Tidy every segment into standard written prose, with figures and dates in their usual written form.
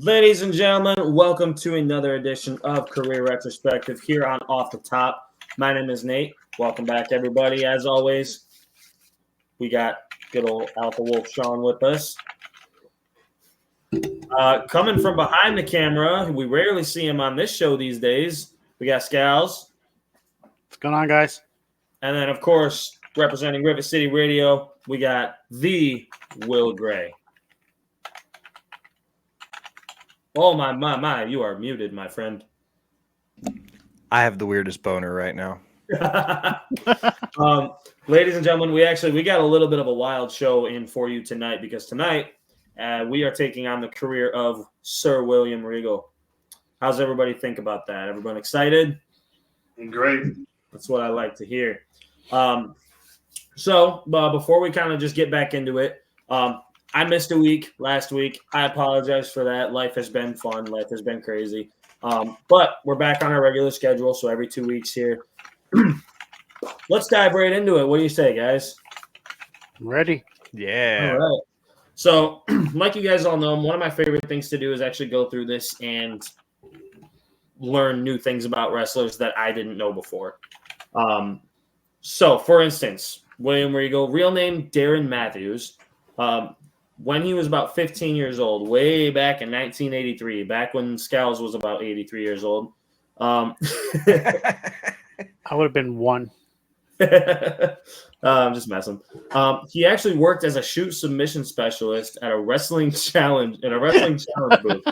Ladies and gentlemen, welcome to another edition of Career Retrospective here on Off the Top. My name is Nate. Welcome back, everybody. As always, we got good old Alpha Wolf Sean with us. Coming from behind the camera, we rarely see him on this show these days. We got Scalz. What's going on, guys? And then, of course, representing Rivet City Radio, we got the Will Gray. Oh, my, you are muted, my friend. I have the weirdest boner right now. Ladies and gentlemen, we got a little bit of a wild show in for you tonight because tonight we are taking on the career of Sir William Regal. How's everybody think about that? Everyone excited? Great. That's what I like to hear. So before we kind of just get back into it, I missed a week last week. I apologize for that. Life has been fun. Life has been crazy. But we're back on our regular schedule, so every 2 weeks here. Let's dive right into it. What do you say, guys? I'm ready. Yeah. All right. So, like you guys all know, one of my favorite things to do is actually go through this and learn new things about wrestlers that I didn't know before. So, for instance, William Regal, real name Darren Matthews. When he was about 15 years old, way back in 1983, back when Scalz was about 83 years old. I would have been one. I'm just messing. He actually worked as a shoot submission specialist at a wrestling challenge booth.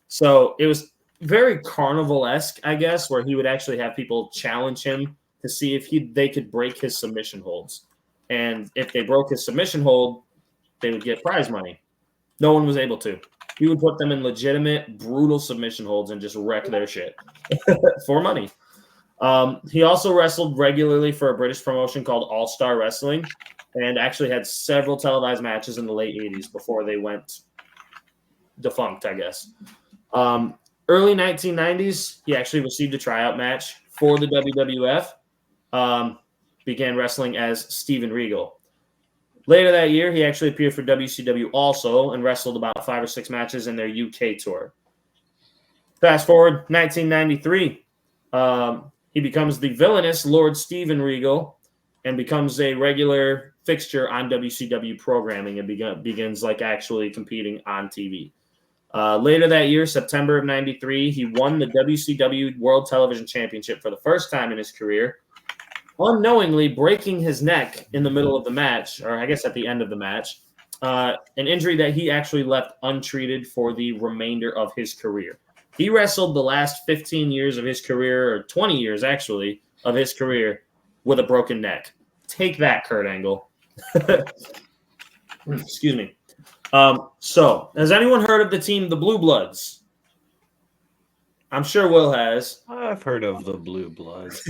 So it was very carnival-esque, I guess, where he would actually have people challenge him to see if they could break his submission holds. And if they broke his submission hold, they would get prize money. No one was able to. He would put them in legitimate, brutal submission holds and just wreck their shit for money. He also wrestled regularly for a British promotion called All Star Wrestling and actually had several televised matches in the late 80s before they went defunct, I guess. Early 1990s, he actually received a tryout match for the WWF. Began wrestling as Steven Regal. Later that year, he actually appeared for WCW also and wrestled about 5 or 6 matches in their UK tour. Fast forward, 1993, he becomes the villainous Lord Steven Regal and becomes a regular fixture on WCW programming and begins like actually competing on TV. Later that year, September of 93, he won the WCW World Television Championship for the first time in his career, unknowingly breaking his neck in the middle of the match, or I guess at the end of the match, an injury that he actually left untreated for the remainder of his career. He wrestled the last 15 years of his career, or 20 years actually, of his career with a broken neck. Take that, Kurt Angle. Excuse me. So, has anyone heard of the team, the Blue Bloods? I'm sure Will has. I've heard of the Blue Bloods.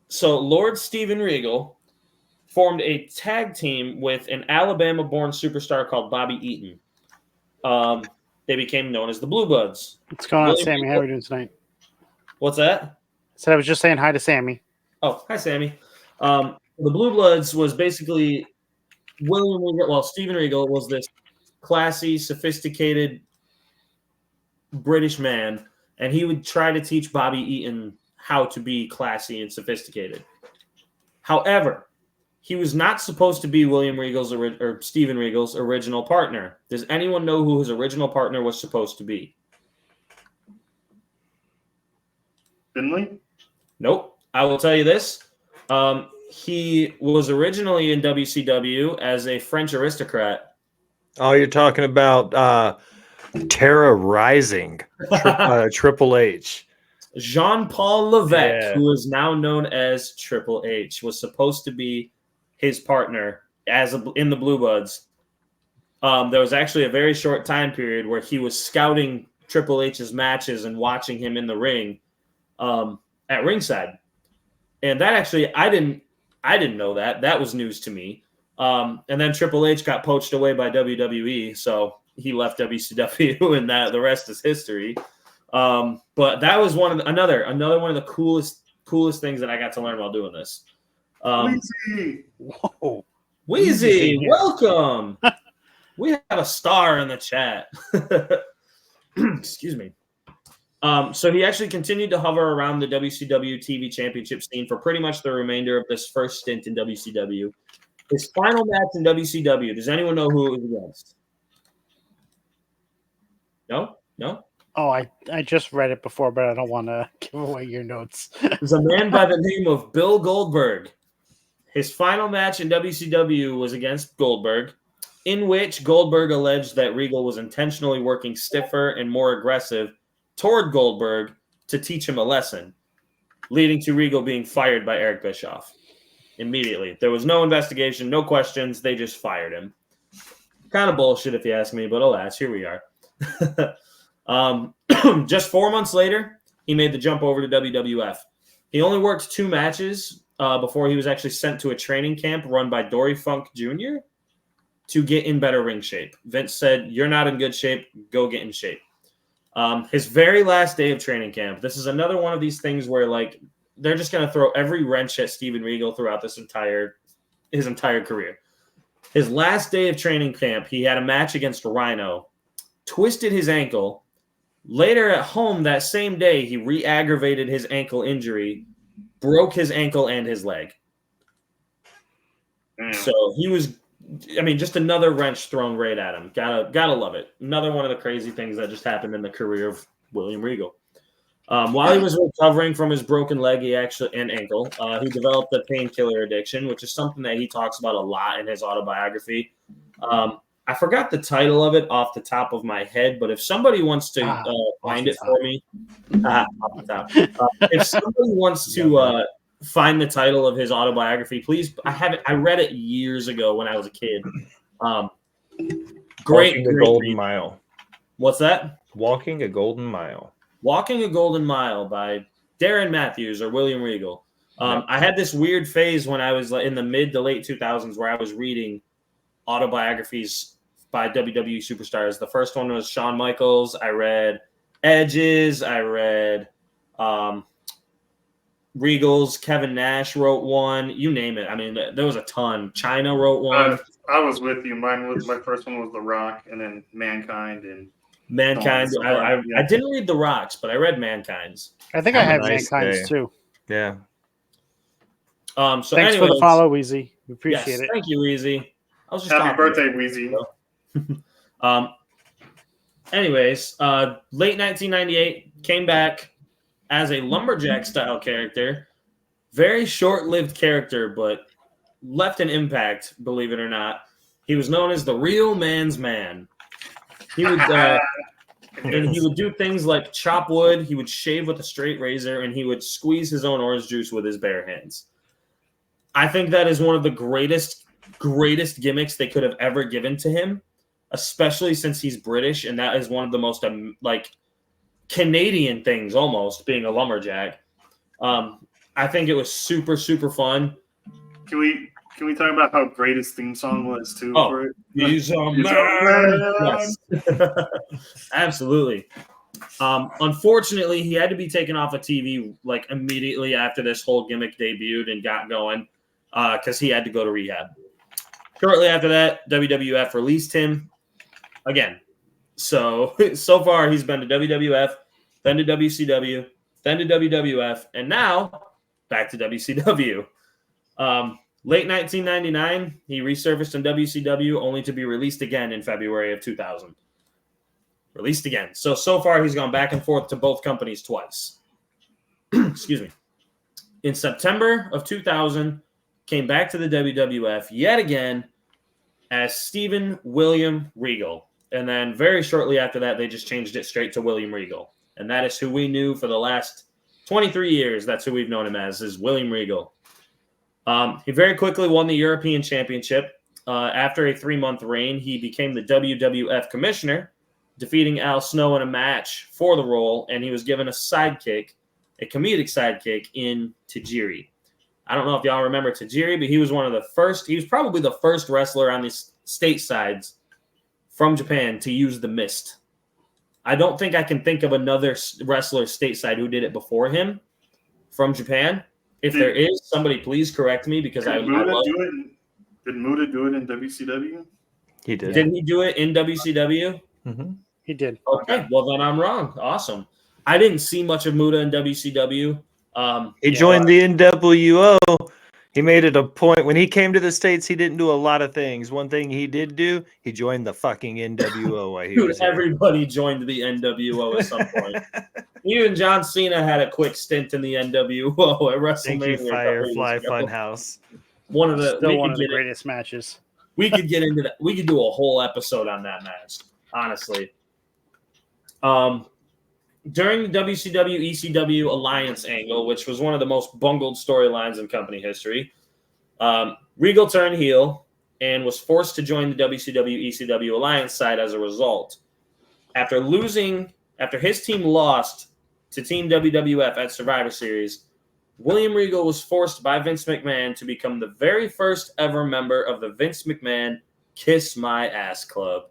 So Lord Steven Regal formed a tag team with an Alabama-born superstar called Bobby Eaton. They became known as the Blue Bloods. What's going on, Sammy? How are we doing tonight? What's that? I said I was just saying hi to Sammy. Oh, hi, Sammy. The Blue Bloods was basically Steven Regal was this classy, sophisticated British man, and he would try to teach Bobby Eaton how to be classy and sophisticated. However, he was not supposed to be William Regal's or Steven Regal's original partner. Does anyone know who his original partner was supposed to be? Finley? Nope. I will tell you this. He was originally in WCW as a French aristocrat. Oh, you're talking about Terra Rising, Triple H. Jean-Paul Levesque, Yeah. who is now known as Triple H, was supposed to be his partner in the Blue Bloods. There was actually a very short time period where he was scouting Triple H's matches and watching him in the ring at ringside. And that actually, I didn't know that. That was news to me. And then Triple H got poached away by WWE, so he left WCW, and the rest is history. But that was another one of the coolest things that I got to learn while doing this. Wheezy! Whoa. Wheezy, welcome. We have a star in the chat. Excuse me. So he actually continued to hover around the WCW TV championship scene for pretty much the remainder of this first stint in WCW. His final match in WCW, does anyone know who it was against? No? Oh, I just read it before, but I don't want to give away your notes. There's a man by the name of Bill Goldberg. His final match in WCW was against Goldberg, in which Goldberg alleged that Regal was intentionally working stiffer and more aggressive toward Goldberg to teach him a lesson, leading to Regal being fired by Eric Bischoff immediately. There was no investigation, no questions. They just fired him. Kind of bullshit if you ask me, but alas, here we are. Just 4 months later, he made the jump over to WWF. He only worked 2 matches before he was actually sent to a training camp run by Dory Funk Jr. to get in better ring shape. Vince said, "You're not in good shape. Go get in shape." His very last day of training camp, this is another one of these things where like they're just going to throw every wrench at Steven Regal throughout his entire career. His last day of training camp, he had a match against Rhino, twisted his ankle. Later at home that same day, he re-aggravated his ankle injury, broke his ankle and his leg. So he was, just another wrench thrown right at him. Gotta love it. Another one of the crazy things that just happened in the career of William Regal. While he was recovering from his broken leg and ankle, he developed a painkiller addiction, which is something that he talks about a lot in his autobiography. I forgot the title of it off the top of my head, but if somebody wants to find it for me, off the top. If somebody wants to find the title of his autobiography, please. I read it years ago when I was a kid. Great, Walking a Golden Mile. What's that? Walking a Golden Mile. Walking a Golden Mile by Darren Matthews or William Regal. I had this weird phase when I was in the mid to late 2000s where I was reading autobiographies by WWE superstars. The first one was Shawn Michaels. I read Edge's. I read Regal's. Kevin Nash wrote one. You name it. I mean, there was a ton. Chyna wrote one. I was with you. My first one was The Rock, and then Mankind and Mankind. I didn't read The Rock's, but I read Mankind's. I think I have Mankind's too. Yeah. So thanks anyways, for the follow, Weezy. We appreciate it. Thank you, Weezy. I was just happy birthday, Weezy. Anyways, late 1998, came back as a lumberjack style character. Very short-lived character, but left an impact, believe it or not. He was known as the real man's man. He would and he would do things like chop wood, he would shave with a straight razor, and he would squeeze his own orange juice with his bare hands. I think that is one of the greatest gimmicks they could have ever given to him, especially since he's British, and that is one of the most Canadian things almost, being a lumberjack. I think it was super, super fun. Can we talk about how great his theme song was too? For it? He's a man. Yes. Absolutely. Unfortunately, he had to be taken off of TV immediately after this whole gimmick debuted and got going because he had to go to rehab. Shortly after that, WWF released him again. So far, he's been to WWF, then to WCW, then to WWF, and now back to WCW. Late 1999, he resurfaced in WCW, only to be released again in February of 2000. Released again. So far, he's gone back and forth to both companies twice. Excuse me. In September of 2000, came back to the WWF yet again as Steven William Regal. And then very shortly after that, they just changed it straight to William Regal. And that is who we knew for the last 23 years. That's who we've known him as, is William Regal. He very quickly won the European Championship. After a 3-month reign, he became the WWF commissioner, defeating Al Snow in a match for the role, and he was given a sidekick, a comedic sidekick in Tajiri. I don't know if y'all remember Tajiri, but he was he was probably the first wrestler on the statesides from Japan to use the mist. I don't think I can think of another wrestler stateside who did it before him from Japan. If there is, somebody please correct me because I love it. Did Muta do it in WCW? He did. Didn't he do it in WCW? Mm-hmm. He did. Okay, well then I'm wrong. Awesome. I didn't see much of Muta in WCW. He joined the NWO. He made it a point when he came to the States. He didn't do a lot of things. One thing he did do, he joined the fucking NWO while he Dude, was here. everybody joined the NWO at some point. Even John Cena had a quick stint in the NWO at WrestleMania. Thank you, a couple Firefly years ago. Funhouse. One of the Still one of the greatest matches. We could get into that. We could do a whole episode on that match, honestly. During the WCW ECW alliance angle, which was one of the most bungled storylines in company history, Regal turned heel and was forced to join the WCW ECW alliance side as a result. After his team lost to Team WWF at Survivor Series, William Regal was forced by Vince McMahon to become the very first ever member of the Vince McMahon Kiss My Ass Club.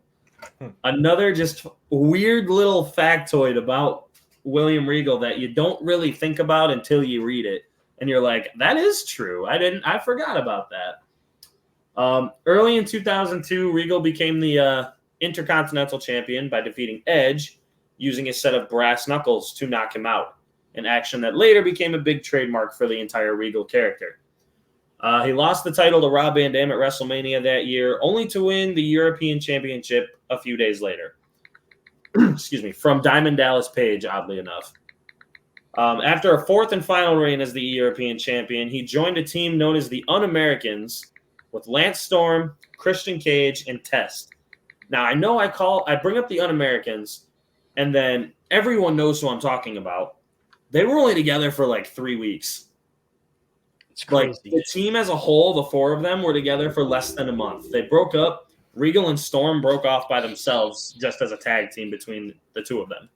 Another just weird little factoid about William Regal that you don't really think about until you read it. And you're like, that is true. I forgot about that. Early in 2002, Regal became the Intercontinental Champion by defeating Edge using a set of brass knuckles to knock him out, an action that later became a big trademark for the entire Regal character. He lost the title to Rob Van Dam at WrestleMania that year, only to win the European Championship a few days later. Excuse me, from Diamond Dallas Page, oddly enough. After a fourth and final reign as the European Champion, he joined a team known as the Un-Americans with Lance Storm, Christian Cage, and Test. Now, I know I bring up the Un-Americans, and then everyone knows who I'm talking about. They were only together for like 3 weeks. It's crazy. Like the team as a whole, the four of them were together for less than a month. They broke up. Regal and Storm broke off by themselves just as a tag team between the two of them.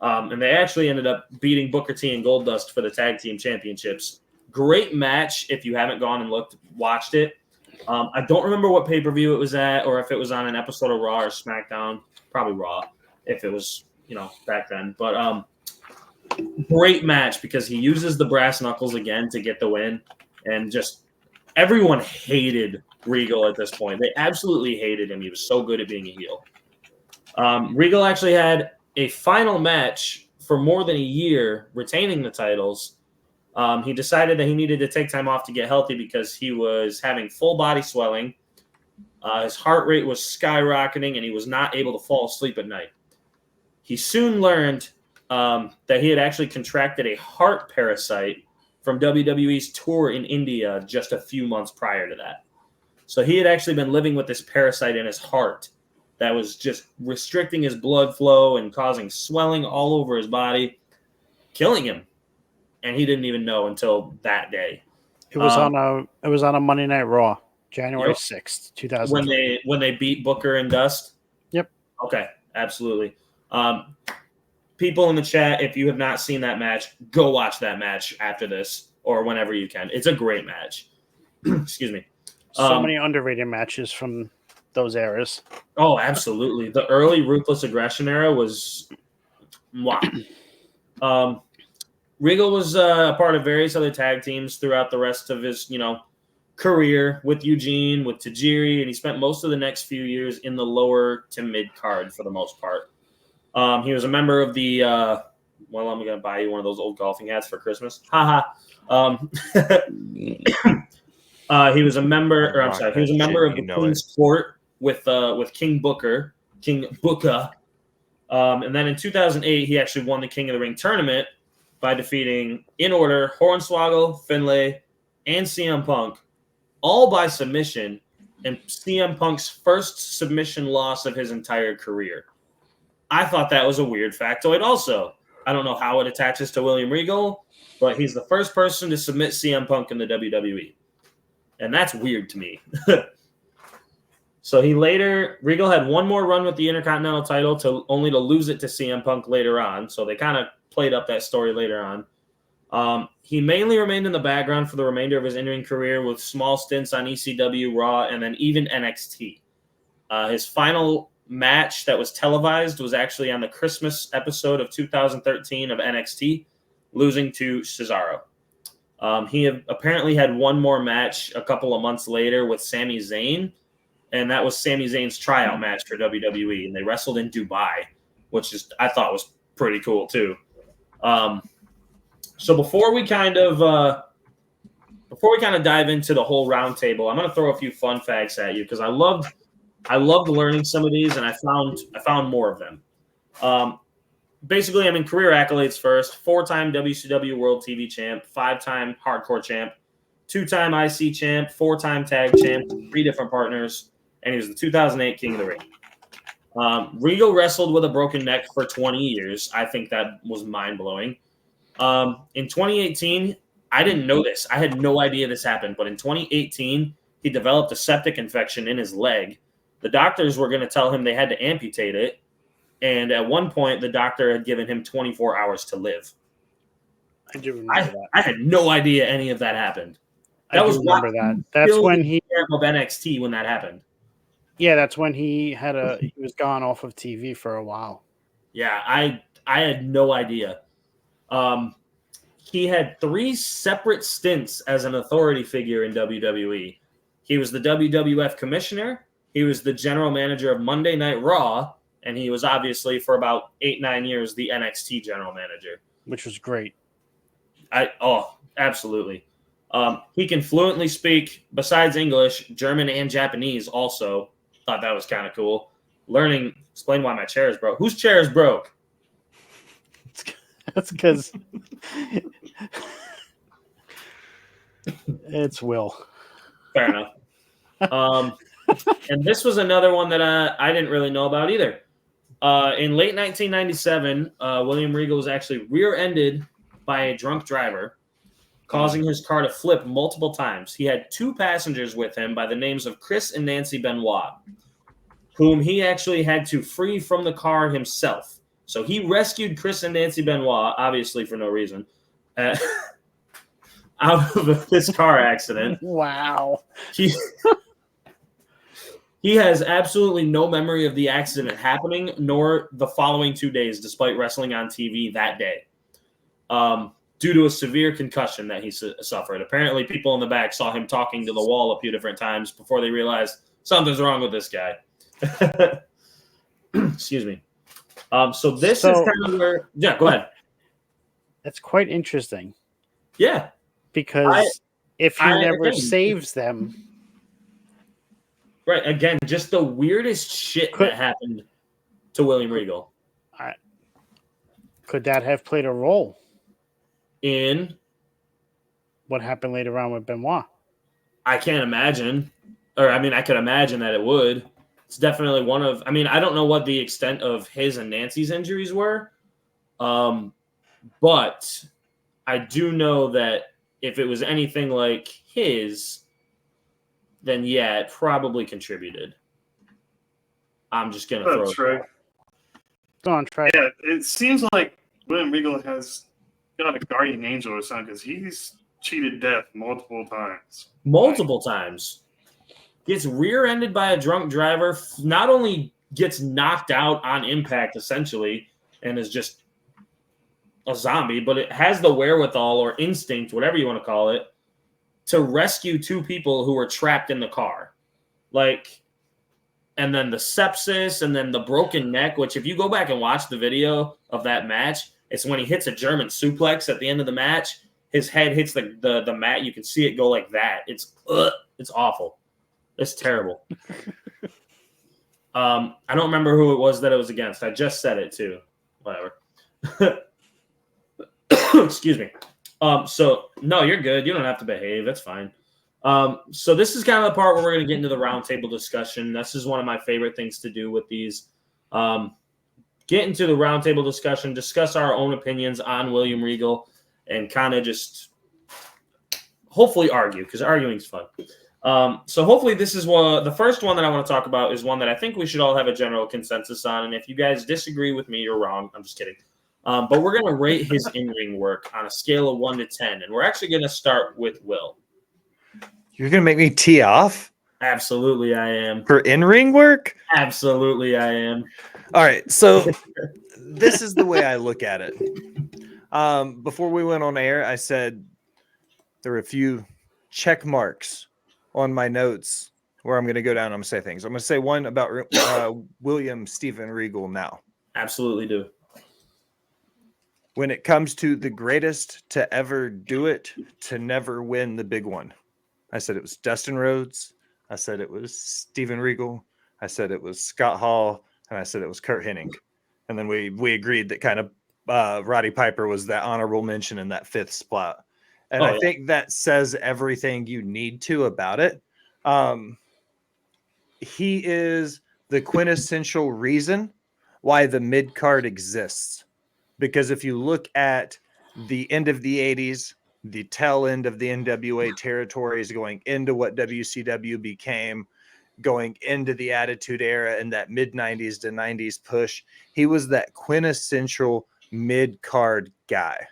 And they actually ended up beating Booker T and Goldust for the tag team championships. Great match if you haven't gone and watched it. I don't remember what pay-per-view it was at or if it was on an episode of Raw or SmackDown. Probably Raw if it was, back then. But great match because he uses the brass knuckles again to get the win. And just everyone hated Regal at this point. They absolutely hated him. He was so good at being a heel. Regal actually had a final match for more than a year, retaining the titles. He decided that he needed to take time off to get healthy because he was having full body swelling. His heart rate was skyrocketing, and he was not able to fall asleep at night. He soon learned that he had actually contracted a heart parasite from WWE's tour in India just a few months prior to that. So he had actually been living with this parasite in his heart that was just restricting his blood flow and causing swelling all over his body, killing him. And he didn't even know until that day. It was on a Monday Night Raw, January 6th, 2000. When they beat Booker and Dust? Yep. Okay, absolutely. People in the chat, if you have not seen that match, go watch that match after this or whenever you can. It's a great match. Excuse me. So many underrated matches from those eras. Oh, absolutely. The early Ruthless Aggression era was wow. Regal was a part of various other tag teams throughout the rest of his, career with Eugene, with Tajiri, and he spent most of the next few years in the lower to mid card for the most part. He was a member of the I'm going to buy you one of those old golfing hats for Christmas. Haha. He was a member of the Queen's Court with King Booker. And then in 2008, he actually won the King of the Ring tournament by defeating, in order, Hornswoggle, Finlay, and CM Punk, all by submission, and CM Punk's first submission loss of his entire career. I thought that was a weird factoid also. I don't know how it attaches to William Regal, but he's the first person to submit CM Punk in the WWE. And that's weird to me. So Regal had one more run with the Intercontinental title only to lose it to CM Punk later on. So they kind of played up that story later on. He mainly remained in the background for the remainder of his in-ring career with small stints on ECW, Raw, and then even NXT. His final match that was televised was actually on the Christmas episode of 2013 of NXT, losing to Cesaro. He apparently had one more match a couple of months later with Sami Zayn and that was Sami Zayn's tryout match for WWE, and they wrestled in Dubai, which I thought was pretty cool too. So before we kind of dive into the whole roundtable, I'm going to throw a few fun facts at you because I loved learning some of these, and I found more of them. Basically, I mean, career accolades first: 4-time WCW World TV Champ, 5-time Hardcore Champ, 2-time IC Champ, 4-time Tag Champ, 3 different partners, and he was the 2008 King of the Ring. Regal wrestled with a broken neck for 20 years. I think that was mind-blowing. In 2018, I didn't know this. I had no idea this happened, but in 2018, he developed a septic infection in his leg. The doctors were going to tell him they had to amputate it, and at one point, the doctor had given him 24 hours to live. I do remember that. I had no idea any of that happened. I do remember that. That's when he of NXT when that happened. Yeah, that's when he was gone off of TV for a while. Yeah, I had no idea. He had 3 separate stints as an authority figure in WWE. He was the WWF commissioner, he was the general manager of Monday Night Raw, and he was obviously for about 8-9 years the NXT general manager. Which was great. Absolutely. He can fluently speak, besides English, German and Japanese also. Thought that was kind of cool. Explain why my chair is broke. Whose chair is broke? That's because it's Will. Fair enough. And this was another one that I didn't really know about either. In late 1997, William Regal was actually rear-ended by a drunk driver, causing his car to flip multiple times. He had 2 passengers with him by the names of Chris and Nancy Benoit, whom he actually had to free from the car himself. So he rescued Chris and Nancy Benoit, obviously for no reason, out of this car accident. Wow. He has absolutely no memory of the accident happening, nor the following 2 days, despite wrestling on TV that day, due to a severe concussion that he suffered. Apparently, people in the back saw him talking to the wall a few different times before they realized something's wrong with this guy. Excuse me. So this is kind of where... Yeah, go ahead. That's quite interesting. Yeah. Because if he never saves them... Right, again, just the weirdest shit that happened to William Regal. Could that have played a role in what happened later on with Benoit? I can't imagine. I could imagine that it would. It's definitely one of... I don't know what the extent of his and Nancy's injuries were, but I do know that if it was anything like his... then yeah, it probably contributed. I'm just going to throw it. Trey. Go on, Trey. Yeah, it seems like William Regal has got a guardian angel or something because he's cheated death multiple times. Multiple times. Gets rear-ended by a drunk driver, not only gets knocked out on impact, essentially, and is just a zombie, but it has the wherewithal or instinct, whatever you want to call it, to rescue 2 people who were trapped in the car. And then the sepsis and then the broken neck, which if you go back and watch the video of that match, it's when he hits a German suplex at the end of the match. His head hits the mat. You can see it go like that. It's awful. It's terrible. I don't remember who it was that it was against. I just said it too. Whatever. Excuse me. So no, you're good. You don't have to behave. That's fine. So this is kind of the part where we're going to get into the roundtable discussion. This is one of my favorite things to do with these. Get into the roundtable discussion, discuss our own opinions on William Regal, and kind of just hopefully argue, because arguing is fun. So hopefully this is the first one that I want to talk about is one that I think we should all have a general consensus on. And if you guys disagree with me, you're wrong. I'm just kidding. But we're going to rate his in-ring work on a scale of 1 to 10. And we're actually going to start with Will. You're going to make me tee off? Absolutely, I am. For in-ring work? Absolutely, I am. All right. So this is the way I look at it. Before we went on air, I said there were a few check marks on my notes where I'm going to go down. I'm going to say things. I'm going to say one about William Stephen Regal now. Absolutely do. When it comes to the greatest to ever do it, to never win the big one, I said it was Dustin Rhodes. I said it was Stephen Regal. I said it was Scott Hall. And I said it was Kurt Hennig. And then we agreed that kind of Roddy Piper was that honorable mention in that fifth spot. And I think that says everything you need to about it. He is the quintessential reason why the mid card exists. Because if you look at the end of the 80s, the tail end of the NWA territories going into what WCW became, going into the Attitude Era and that mid 90s to 90s push, he was that quintessential mid card guy.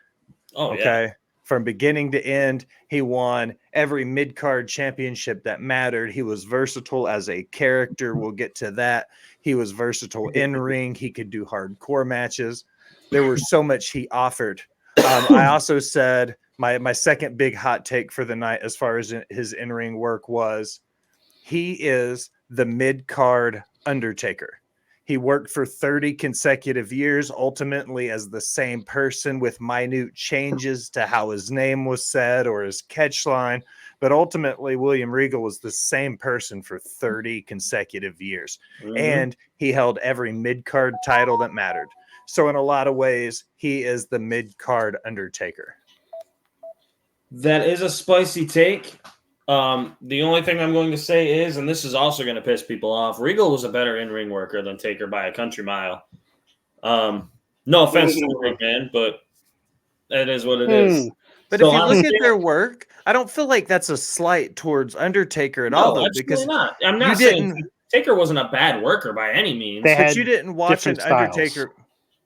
Oh, okay. Yeah. From beginning to end, he won every mid card championship that mattered. He was versatile as a character. We'll get to that. He was versatile in ring. He could do hardcore matches. There was so much he offered. I also said my second big hot take for the night as far as his in-ring work was he is the mid-card Undertaker. He worked for 30 consecutive years, ultimately as the same person with minute changes to how his name was said or his catch line. But ultimately, William Regal was the same person for 30 consecutive years. Mm-hmm. And he held every mid-card title that mattered. So in a lot of ways, he is the mid-card Undertaker. That is a spicy take. The only thing I'm going to say is, and this is also going to piss people off, Regal was a better in-ring worker than Taker by a country mile. No offense to the ring, man, but it is what it is. But So if you look at their work, I don't feel like that's a slight towards Undertaker at all, though. Because not. I'm not saying Taker wasn't a bad worker by any means. But you didn't watch an Undertaker.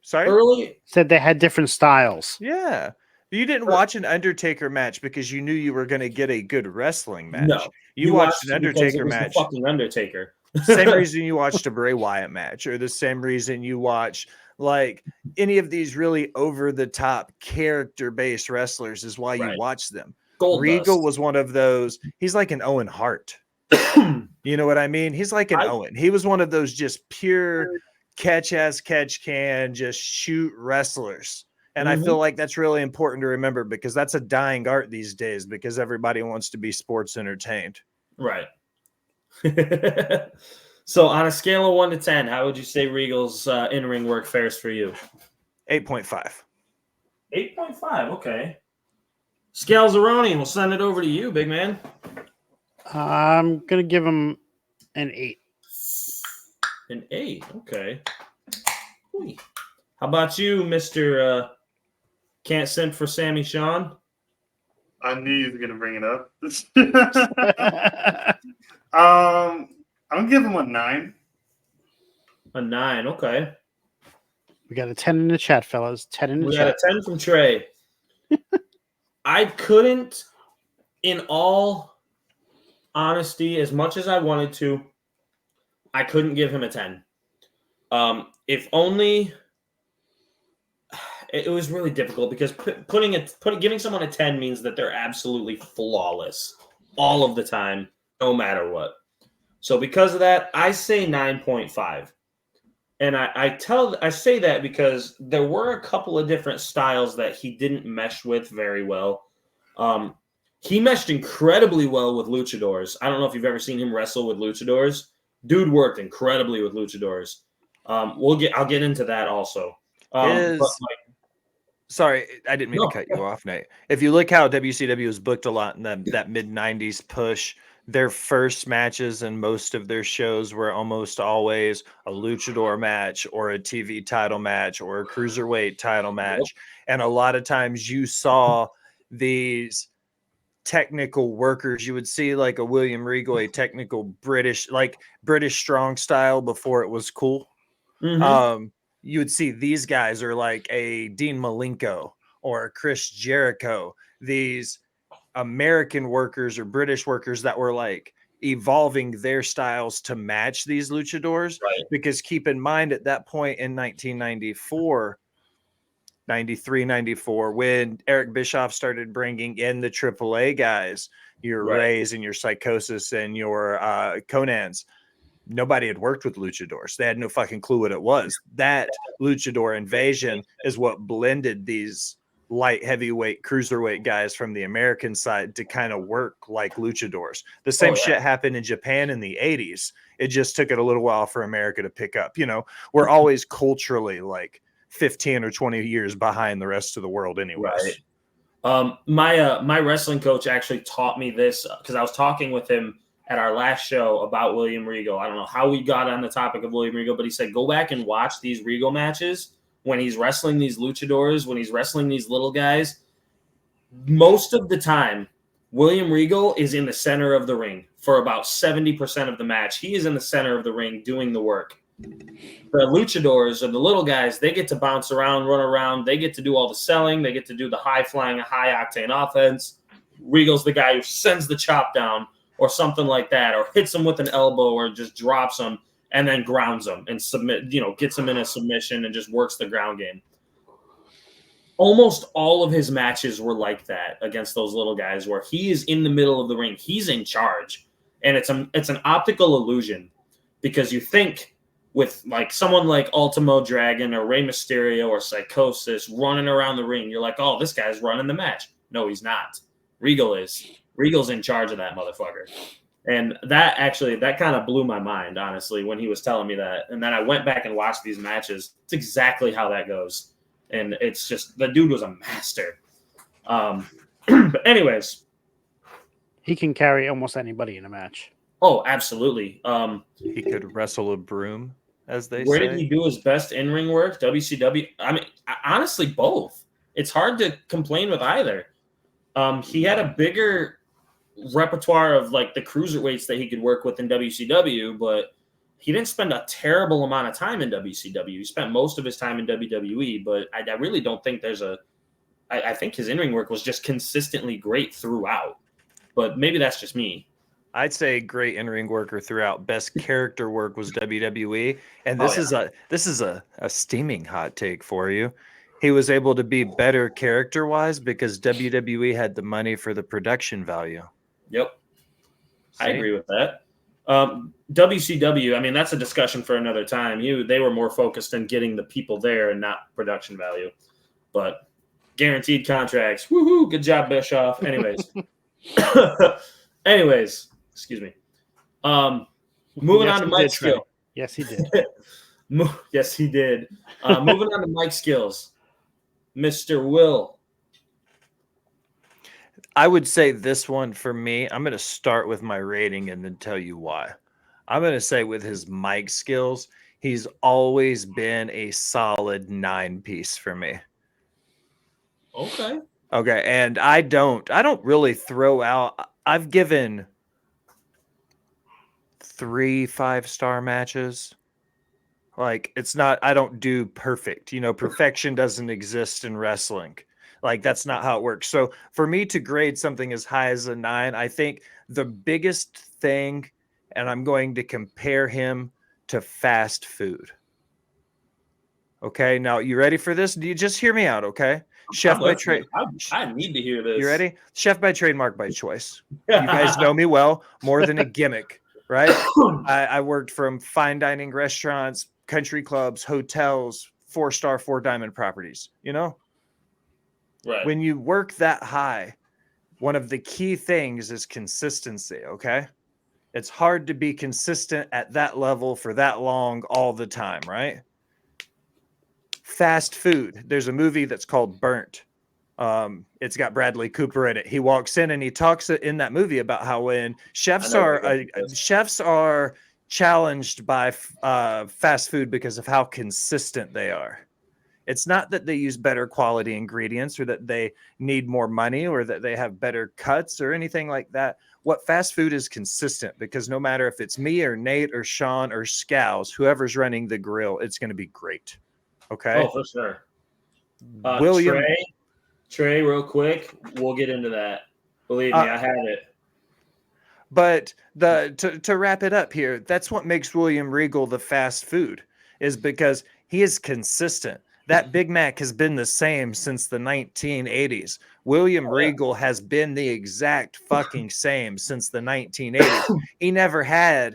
Sorry? Early said they had different styles. Yeah. You didn't watch an Undertaker match because you knew you were going to get a good wrestling match. No. You watched an Undertaker match. The fucking Undertaker. Same reason you watched a Bray Wyatt match, or the same reason you watch like any of these really over-the-top character-based wrestlers is why you watch them. Regal was one of those. He's like an Owen Hart. You know what I mean? He's like an Owen. He was one of those just pure catch-as-catch-can, just shoot wrestlers. And I feel like that's really important to remember because that's a dying art these days because everybody wants to be sports entertained. Right. So on a scale of 1 to 10, how would you say Regal's in-ring work fares for you? 8.5. 8.5, okay. Scalzaroni, we'll send it over to you, big man. I'm going to give him an 8. An 8, okay. Ooh. How about you, Mr. Can't Send for Sammy Sean? I knew you were going to bring it up. I'm going to give him a 9. A 9, okay. We got a 10 in the chat, fellas. 10 in the We chat. got a 10 from Trey. I couldn't, in all honesty, as much as I wanted to, I couldn't give him a 10. If only it was really difficult because giving someone a 10 means that they're absolutely flawless all of the time, no matter what. So because of that, I say 9.5. And I say that because there were a couple of different styles that he didn't mesh with very well. He meshed incredibly well with luchadors. I don't know if you've ever seen him wrestle with luchadors. Dude worked incredibly with luchadors. I'll get into that also. Sorry, I didn't mean to cut you off, Nate. If you look how WCW was booked a lot in that mid-90s push, their first matches and most of their shows were almost always a luchador match or a TV title match or a cruiserweight title match. And a lot of times you saw these technical workers. You would see like a William Regal, a technical British strong style before it was cool. Mm-hmm. You would see these guys are like a Dean Malenko or a Chris Jericho, these American workers or British workers that were like evolving their styles to match these luchadors. Right. Because keep in mind at that point in 1994, 93, 94, when Eric Bischoff started bringing in the AAA guys, your Rays and your Psychosis and your Conans. Nobody had worked with luchadors. They had no fucking clue what it was. That luchador invasion is what blended these light, heavyweight, cruiserweight guys from the American side to kind of work like luchadors. The same shit happened in Japan in the 80s. It just took it a little while for America to pick up. You know, we're always culturally like 15 or 20 years behind the rest of the world anyways. Right. My wrestling coach actually taught me this because I was talking with him at our last show about William Regal. I don't know how we got on the topic of William Regal, but he said, go back and watch these Regal matches when he's wrestling these luchadors, when he's wrestling these little guys. Most of the time, William Regal is in the center of the ring for about 70% of the match. He is in the center of the ring doing the work. The luchadors or the little guys, they get to bounce around, run around. They get to do all the selling. They get to do the high-flying, high-octane offense. Regal's the guy who sends the chop down or something like that, or hits him with an elbow or just drops him and then grounds him and gets him in a submission and just works the ground game. Almost all of his matches were like that against those little guys where he is in the middle of the ring. He's in charge. And it's an optical illusion because you think with like someone like Ultimo Dragon or Rey Mysterio or Psychosis running around the ring, you're like, oh, this guy's running the match. No, he's not. Regal is. Regal's in charge of that motherfucker. And that kind of blew my mind, honestly, when he was telling me that. And then I went back and watched these matches. It's exactly how that goes. And it's just, the dude was a master. But anyways. He can carry almost anybody in a match. Oh, absolutely. He could wrestle a broom, as they where say. Did he do his best in-ring work? WCW? I mean, honestly, both. It's hard to complain with either. He had a bigger repertoire of like the cruiserweights that he could work with in WCW, but he didn't spend a terrible amount of time in WCW. He spent most of his time in WWE, but I really don't think I think his in-ring work was just consistently great throughout, but maybe that's just me. I'd say great in-ring worker throughout. Best character work was WWE, and this is a steaming hot take for you. He was able to be better character-wise because WWE had the money for the production value. Yep. See? I agree with that. WCW, I mean, that's a discussion for another time. They were more focused on getting the people there and not production value. But guaranteed contracts. Woohoo! Good job, Bischoff. Anyways, excuse me. Moving on to Mike Skill. Yes, he did. Yes, he did. Moving on to Mike Skills. Mr. Will. I would say this one for me, I'm going to start with my rating and then tell you why. I'm going to say with his mic skills, he's always been a solid 9-piece for me. Okay. Okay, and I don't really throw out. I've given 3 5-star matches. Like, it's not, I don't do perfect. You know, perfection doesn't exist in wrestling. Like, that's not how it works. So for me to grade something as high as a 9, I think the biggest thing, and I'm going to compare him to fast food. Okay, now you ready for this? Do you just hear me out? Okay. Chef by trade. I need to hear this. You ready? Chef by trademark by choice. You guys know me well, more than a gimmick, right? I worked from fine dining restaurants, country clubs, hotels, 4-star, 4-diamond properties, you know? Right. When you work that high, one of the key things is consistency, okay? It's hard to be consistent at that level for that long all the time, right? Fast food. There's a movie that's called Burnt. It's got Bradley Cooper in it. He walks in and he talks in that movie about how when chefs are challenged by fast food because of how consistent they are. It's not that they use better quality ingredients or that they need more money or that they have better cuts or anything like that. What fast food is consistent, because no matter if it's me or Nate or Sean or Scalz, whoever's running the grill, it's going to be great. Okay. Oh, for sure. William Trey, real quick, we'll get into that. Believe me, I had it. But to wrap it up here, that's what makes William Regal the fast food, is because he is consistent. That Big Mac has been the same since the 1980s. William Regal has been the exact fucking same since the 1980s.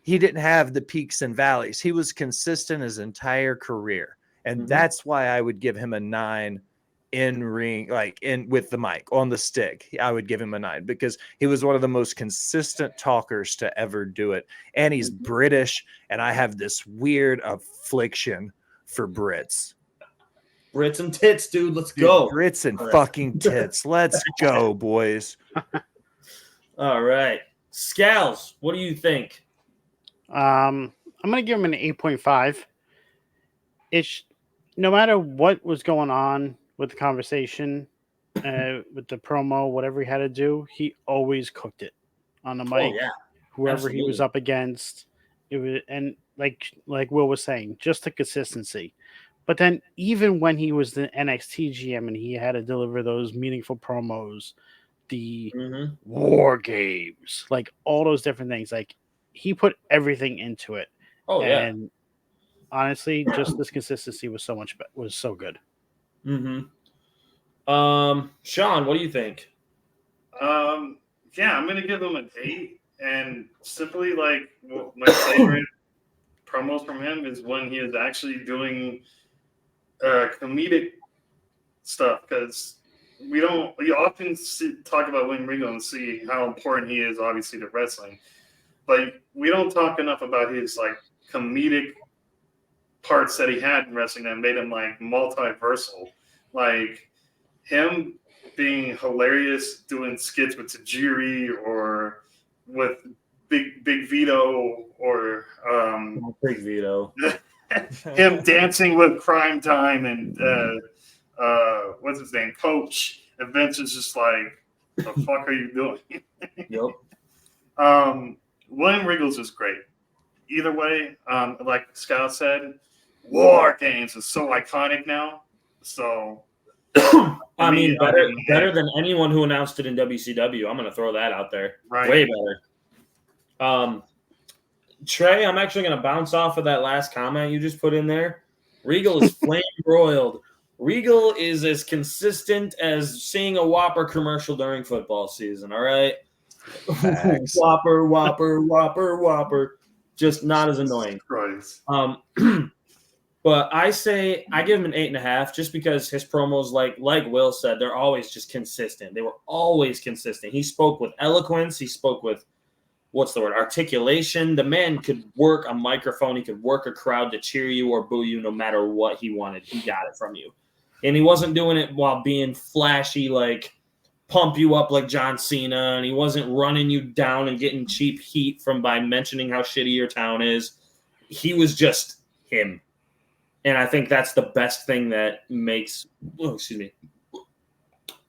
He didn't have the peaks and valleys. He was consistent his entire career. And that's why I would give him a 9 in ring, like in with the mic on the stick. I would give him a 9 because he was one of the most consistent talkers to ever do it. And he's British. And I have this weird affliction for Brits. Brits and tits, dude. Let's go. Brits and fucking tits. Let's go, boys. All right. Scalz, what do you think? I'm going to give him an 8.5. It's no matter what was going on with the conversation, with the promo, whatever he had to do, he always cooked it on the mic. Whoever Absolutely. he was up against, it was, and like Will was saying, just the consistency. But then even when he was the NXT GM and he had to deliver those meaningful promos, the war games, like all those different things, like he put everything into it. And honestly, just this consistency was so good. Sean, what do you think? Yeah, I'm gonna give him an 8, and simply like my favorite promos from him is when he is actually doing comedic stuff, because we often talk about William Regal and see how important he is, obviously, to wrestling, but we don't talk enough about his like comedic parts that he had in wrestling that made him like multiversal, like him being hilarious doing skits with Tajiri or with Big Vito or Big Vito. him dancing with Crime Time and what's his name, Coach. And Vince is just like, the fuck are you doing? William Regal's is great. Either way, like Scott said, War Games is so iconic now. So I mean, better than anyone who announced it in WCW. I'm going to throw that out there. Right. Way better. Trey, I'm actually going to bounce off of that last comment you just put in there. Regal is flame broiled. Regal is as consistent as seeing a Whopper commercial during football season. All right. Whopper, Whopper, Whopper, Whopper. Just not as annoying. Christ. But I give him an 8.5 just because his promos, like Will said, they're always just consistent. They were always consistent. He spoke with eloquence. He spoke with, articulation. The man could work a microphone. He could work a crowd to cheer you or boo you no matter what he wanted. He got it from you. And he wasn't doing it while being flashy, like pump you up like John Cena. And he wasn't running you down and getting cheap heat by mentioning how shitty your town is. He was just him. And I think that's the best thing that makes – excuse me.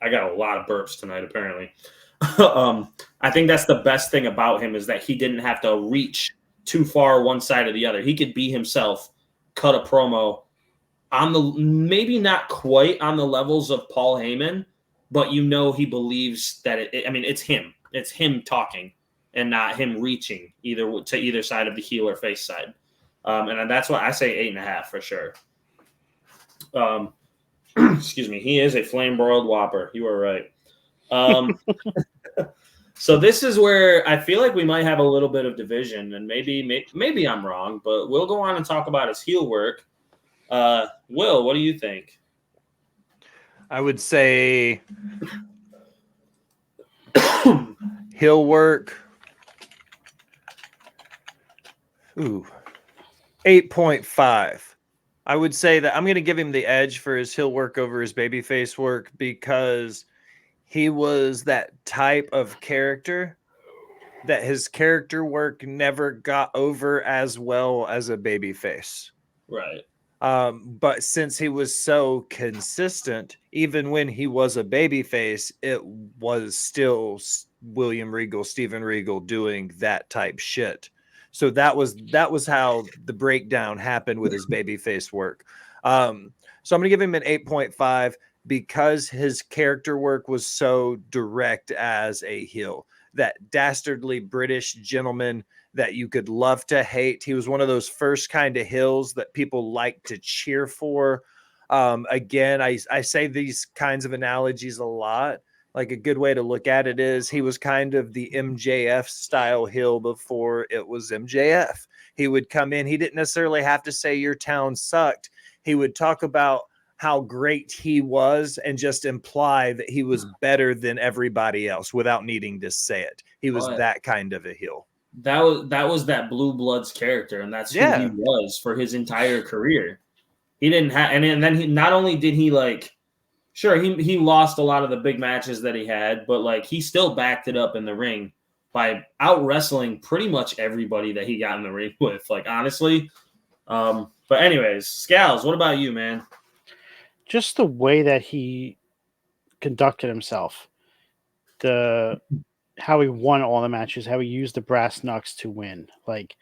I got a lot of burps tonight, apparently. I think that's the best thing about him is that he didn't have to reach too far one side or the other. He could be himself, cut a promo on the – maybe not quite on the levels of Paul Heyman, but he believes that it's him. It's him talking and not him reaching to either side of the heel or face side. And that's why I say 8.5 for sure. Excuse me. He is a flame broiled Whopper. You are right. So this is where I feel like we might have a little bit of division, and maybe I'm wrong, but we'll go on and talk about his heel work. Will, what do you think? I would say heel work. 8.5. I would say that I'm going to give him the edge for his heel work over his babyface work because he was that type of character that his character work never got over as well as a babyface. Right. But since he was so consistent, even when he was a babyface, it was still William Regal, Steven Regal doing that type shit. So that was how the breakdown happened with his babyface work. So I'm going to give him an 8.5 because his character work was so direct as a heel. That dastardly British gentleman that you could love to hate. He was one of those first kind of heels that people like to cheer for. Again, I say these kinds of analogies a lot. Like a good way to look at it is he was kind of the MJF style heel before it was MJF. He would come in. He didn't necessarily have to say your town sucked. He would talk about how great he was and just imply that he was better than everybody else without needing to say it. He was that kind of a heel. That was that Blue Bloods character, and that's who he was for his entire career. He didn't have, and then he not only did he sure, he lost a lot of the big matches that he had, but like he still backed it up in the ring by out wrestling pretty much everybody that he got in the ring with. Like honestly, but anyways, Scalz, what about you, man? Just the way that he conducted himself, how he won all the matches, how he used the brass knucks to win. Like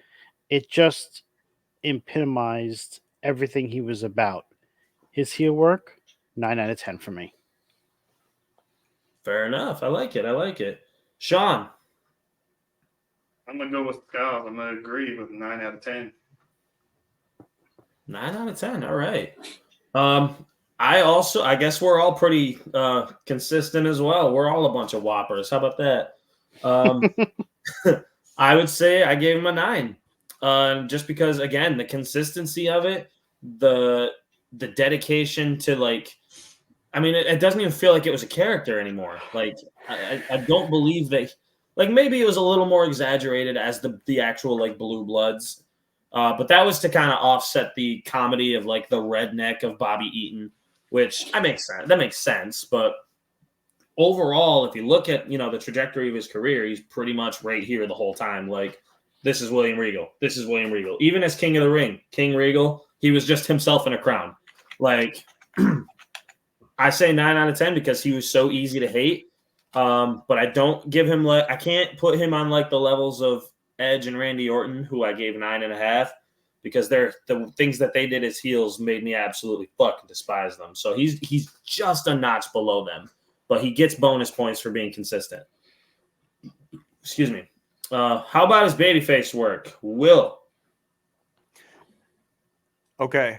it just epitomized everything he was about. His heel work, 9 out of 10 for me. Fair enough. I like it. Sean. I'm going to go with Scalz. I'm going to agree with 9 out of 10. 9 out of 10. All right. I guess we're all pretty consistent as well. We're all a bunch of whoppers. How about that? I would say I gave him a 9. Just because, again, the consistency of it, the dedication to it doesn't even feel like it was a character anymore. Like I don't believe that. Like maybe it was a little more exaggerated as the actual like Blue Bloods, but that was to kind of offset the comedy of like the redneck of Bobby Eaton, which that makes sense. But overall, if you look at the trajectory of his career, he's pretty much right here the whole time. Like this is William Regal. This is William Regal. Even as King of the Ring, King Regal, he was just himself in a crown. Like. I say 9 out of 10 because he was so easy to hate. But I don't give him I can't put him on like the levels of Edge and Randy Orton, who I gave 9.5, because the things that they did as heels made me absolutely fucking despise them. So he's just a notch below them, but he gets bonus points for being consistent. Excuse me. How about his babyface work, Will? Okay.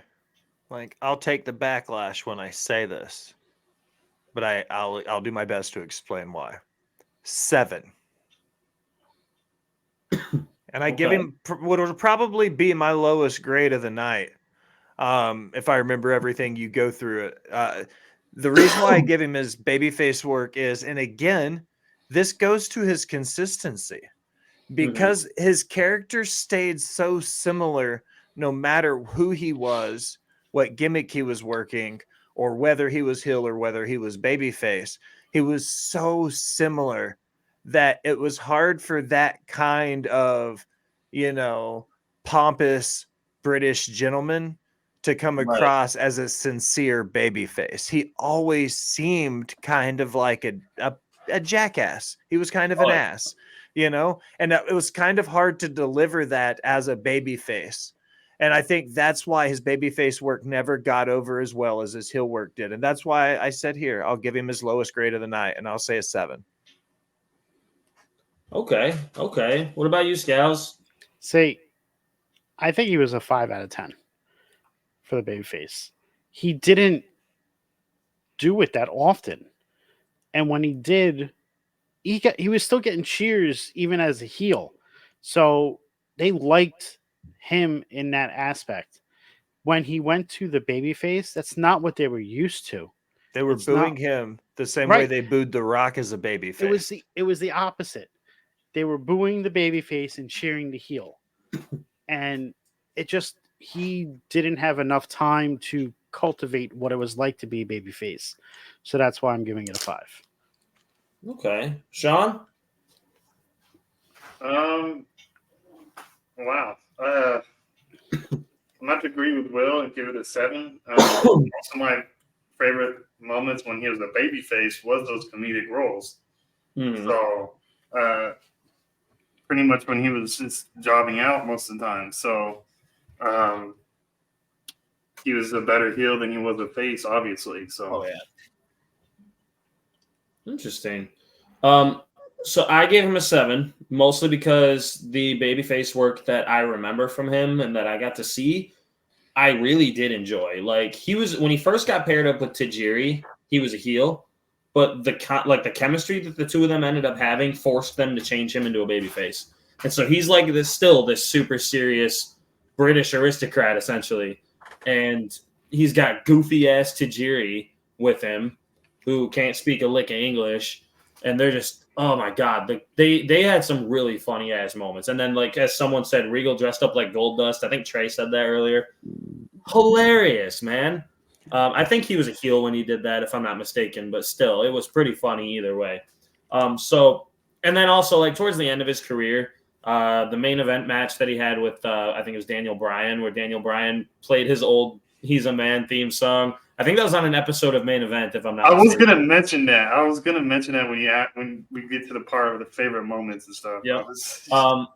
Like I'll take the backlash when I say this, but I'll do my best to explain why. 7, and I give him what would probably be my lowest grade of the night, if I remember everything you go through it. The reason why I give him his babyface work is, and again, this goes to his consistency, because his character stayed so similar no matter who he was, what gimmick he was working, or whether he was heel or whether he was babyface. He was so similar that it was hard for that kind of, pompous British gentleman to come across as a sincere babyface. He always seemed kind of like a jackass. He was kind of an ass, and it was kind of hard to deliver that as a babyface. And I think that's why his babyface work never got over as well as his heel work did. And that's why I said here, I'll give him his lowest grade of the night, and I'll say a 7. Okay. What about you, Scalz? See, I think he was a 5 out of 10 for the babyface. He didn't do it that often. And when he did, he was still getting cheers even as a heel. So they liked him in that aspect. When he went to the babyface, that's not what they were used to. They were booing him the same way they booed The Rock as a babyface. It was the opposite. They were booing the babyface and cheering the heel. And he didn't have enough time to cultivate what it was like to be a babyface. So that's why I'm giving it a 5. Okay. Sean? Wow. I'm not to agree with Will and give it a 7. Also, my favorite moments when he was a babyface was those comedic roles. So, pretty much when he was just jobbing out most of the time. So, he was a better heel than he was a face, obviously. So, Interesting. So I gave him a 7, mostly because the babyface work that I remember from him and that I got to see I really did enjoy. Like he was when he first got paired up with Tajiri, he was a heel, but the chemistry that the two of them ended up having forced them to change him into a babyface. And so he's like this super serious British aristocrat essentially. And he's got goofy ass Tajiri with him who can't speak a lick of English, and they're just, oh my god, they had some really funny ass moments. And then, like as someone said, Regal dressed up like Gold Dust. I think Trey said that earlier. Hilarious, man. I think he was a heel when he did that, if I'm not mistaken, but still, it was pretty funny either way. So, and then also like towards the end of his career, the main event match that he had with I think it was Daniel Bryan, where Daniel Bryan played his old "He's a Man" theme song. I think that was on an episode of Main Event, if I'm not mistaken. I was gonna mention that when we get to the part of the favorite moments and stuff. Yep.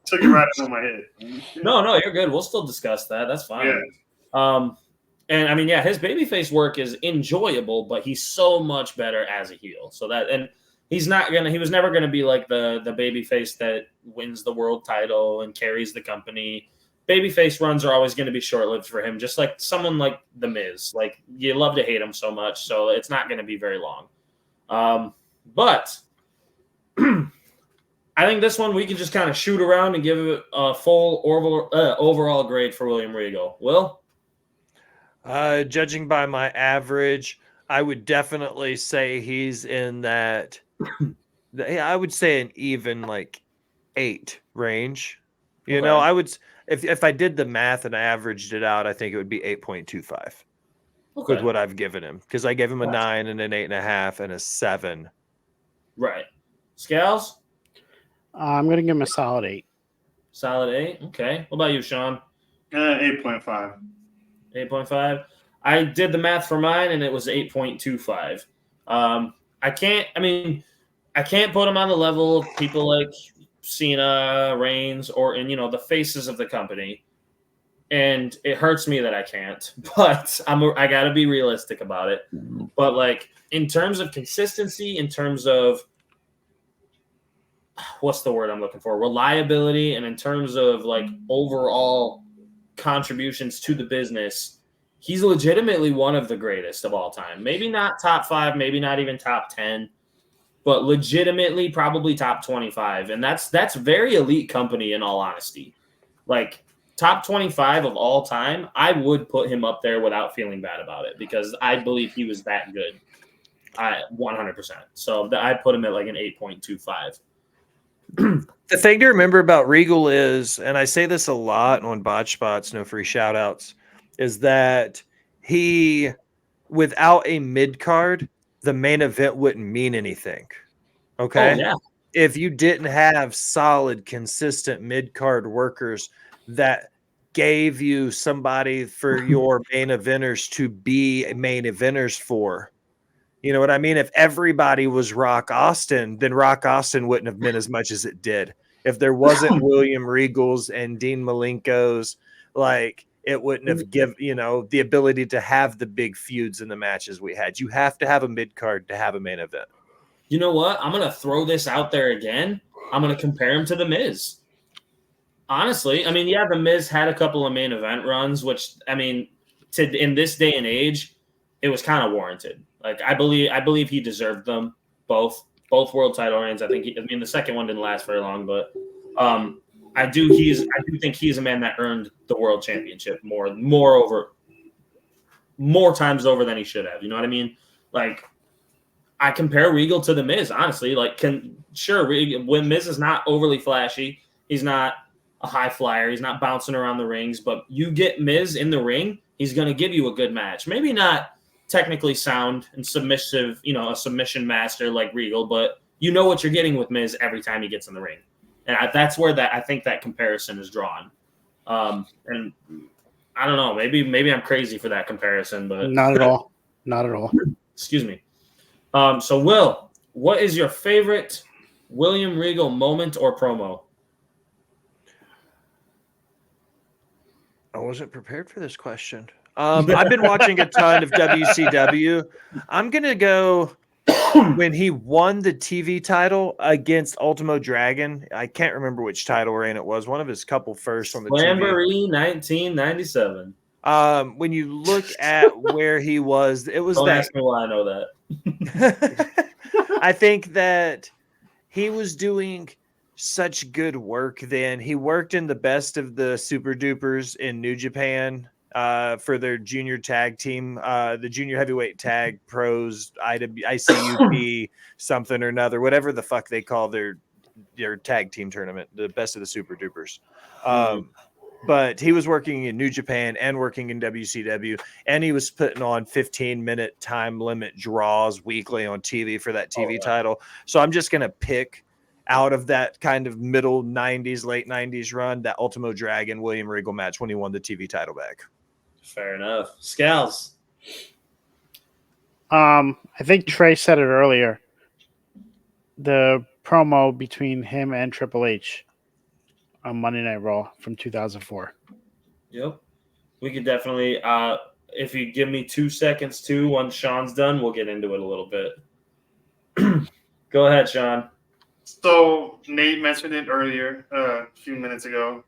Took it right out of my head. No, you're good. We'll still discuss that. That's fine. Yeah. And I mean, yeah, his babyface work is enjoyable, but he's so much better as a heel. So that, and he was never gonna be like the babyface that wins the world title and carries the company. Babyface runs are always going to be short-lived for him, just like someone like The Miz. Like, you love to hate him so much, so it's not going to be very long. But I think this one we can just kind of shoot around and give it a full overall grade for William Regal. Will? Judging by my average, I would definitely say he's in that. I would say an even like 8 range. You know, I would. If I did the math and I averaged it out, I think it would be 8.25 with what I've given him, because I gave him a 9 and an 8.5 and a 7. Right. Scalz? I'm going to give him a solid 8. Solid 8? Okay. What about you, Sean? 8.5. 8.5? I did the math for mine, and it was 8.25. I can't put him on the level of people like Cena, Reigns, and the faces of the company, and it hurts me that I can't. But I got to be realistic about it. But like in terms of consistency, in terms of what's the word I'm looking for, reliability, and in terms of like overall contributions to the business, he's legitimately one of the greatest of all time. Maybe not top 5, maybe not even top 10. But legitimately probably top 25. And that's very elite company in all honesty. Like top 25 of all time, I would put him up there without feeling bad about it because I believe he was that good. 100%. So I put him at like an 8.25. The thing to remember about Regal is, and I say this a lot on Botch Spots, no free shout outs, is that he, without a mid card, the main event wouldn't mean anything. Okay. Oh, yeah. If you didn't have solid, consistent mid-card workers that gave you somebody for your main eventers to be main eventers for, you know what I mean? If everybody was Rock Austin, then Rock Austin wouldn't have been as much as it did. If there wasn't William Regals and Dean Malenko's, like, it wouldn't have given, the ability to have the big feuds in the matches we had. You have to have a mid-card to have a main event. You know what? I'm going to throw this out there again. I'm going to compare him to The Miz. Honestly, I mean, yeah, The Miz had a couple of main event runs, which, I mean, in this day and age, it was kind of warranted. Like, I believe he deserved them, both world title reigns. I mean, the second one didn't last very long, but I do think he's a man that earned the world championship more times over than he should have. You know what I mean? Like, I compare Regal to The Miz, honestly. Like, when Miz is not overly flashy, he's not a high flyer, he's not bouncing around the rings, but you get Miz in the ring, he's going to give you a good match. Maybe not technically sound and submissive, a submission master like Regal, but you know what you're getting with Miz every time he gets in the ring. And that's where I think that comparison is drawn. And I don't know, maybe I'm crazy for that comparison, but not at all. Not at all. Excuse me. So Will, what is your favorite William Regal moment or promo? I wasn't prepared for this question. I've been watching a ton of WCW. I'm going to go when he won the TV title against Ultimo Dragon. I can't remember which title reign it was. One of his couple first on the Slamboree 1997. When you look at where he was, it was Don't that. ask me why I know that. I think that he was doing such good work then. He worked in the best of the Super Dupers in New Japan for their junior tag team, the junior heavyweight tag pros, ICUP, something or another, whatever the fuck they call their tag team tournament, the best of the Super Dupers. But he was working in New Japan and working in WCW, and he was putting on 15-minute time limit draws weekly on TV for that TV title. So I'm just going to pick out of that kind of middle 90s, late 90s run, that Ultimo Dragon William Regal match when he won the TV title back. Fair enough. Scalz. I think Trey said it earlier. The promo between him and Triple H on Monday Night Raw from 2004. Yep. We could definitely, if you give me 2 seconds too, once Sean's done, we'll get into it a little bit. Go ahead, Sean. So Nate mentioned it earlier, a few minutes ago.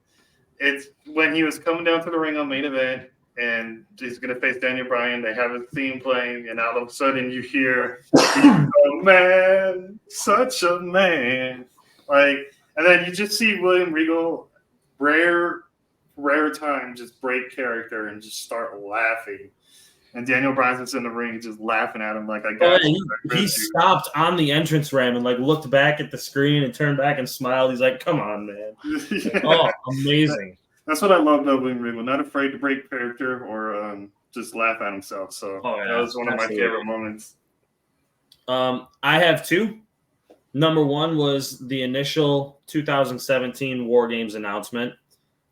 It's when he was coming down to the ring on main event, and he's going to face Daniel Bryan. They have a theme playing, and all of a sudden you hear, "Oh man, such a man!" And then you just see William Regal, rare time, just break character and just start laughing. And Daniel Bryan's in the ring just laughing at him like, I got you. He stopped on the entrance ramp and looked back at the screen and turned back and smiled. He's like, come on, man. Yeah. Oh, amazing. That's what I love about William Regal. Not afraid to break character or just laugh at himself. So that was one of my favorite moments. I have 2. Number 1 was the initial 2017 War Games announcement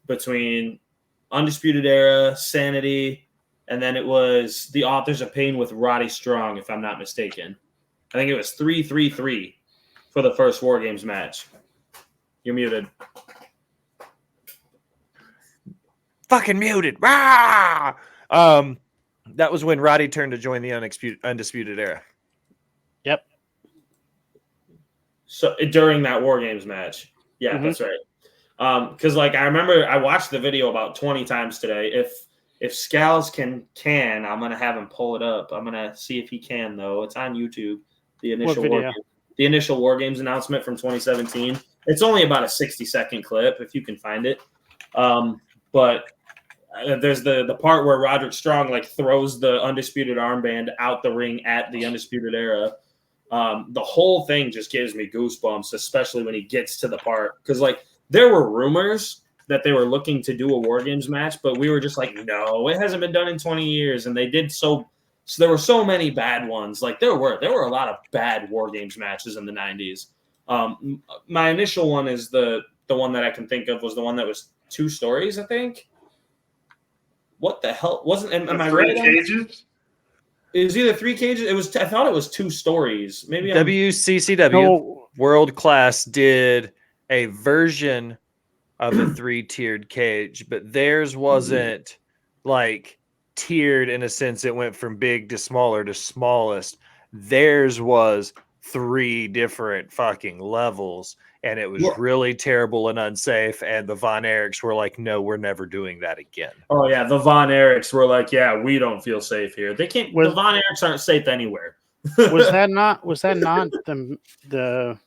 between Undisputed Era, Sanity, and then it was the Authors of Pain with Roddy Strong, if I'm not mistaken. I think it was 3-3-3 for the first War Games match. You're muted. Fucking muted. Rah! That was when Roddy turned to join the Undisputed Era. Yep. So during that War Games match. Yeah, that's right. Because I remember I watched the video about 20 times today. If Scalz can, I'm gonna have him pull it up. I'm gonna see if he can though. It's on YouTube. The initial War Games announcement from 2017. It's only about a 60-second clip if you can find it. But there's the part where Roderick Strong throws the Undisputed armband out the ring at the Undisputed Era. The whole thing just gives me goosebumps, especially when he gets to the part because there were rumors that they were looking to do a War Games match, but we were just no, it hasn't been done in 20 years. And they did so there were so many bad ones. There were a lot of bad War Games matches in the 90s. My initial one is the one that I can think of was the one that was 2 stories, I think. What the hell? Am I right? 3 cages? It was either 3 cages. I thought it was 2 stories. Maybe WCCW World Class did a version of a 3-tiered cage, but theirs wasn't tiered in a sense. It went from big to smaller to smallest. Theirs was 3 different fucking levels, and it was really terrible and unsafe. And the Von Erichs were like, "No, we're never doing that again." Oh yeah, the Von Erichs were like, "Yeah, we don't feel safe here. They can't. The Von Erichs aren't safe anywhere." Was that not the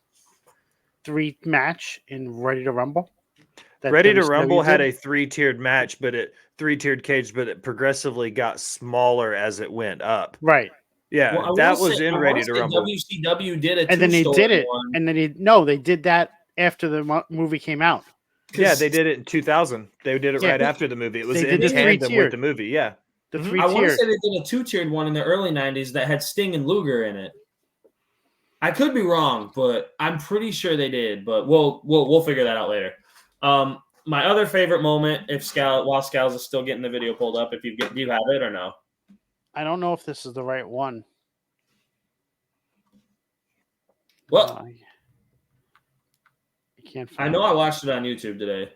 3 match in Ready to Rumble? Ready to Rumble had a 3-tiered match, but 3-tiered cage, but it progressively got smaller as it went up. Right. Yeah, that was in Ready to Rumble. WCW did it, and then they did it, and then they did that after the movie came out. Yeah, they did it in 2000. They did it right after the movie. It was in tandem with the movie. Yeah, the 3-tiered. I want to say they did a 2-tiered one in the early 90s that had Sting and Luger in it. I could be wrong, but I'm pretty sure they did. But we'll figure that out later. My other favorite moment, while Scalz is still getting the video pulled up, do you have it or no? I don't know if this is the right one. Well, I can't I know I watched it on YouTube today.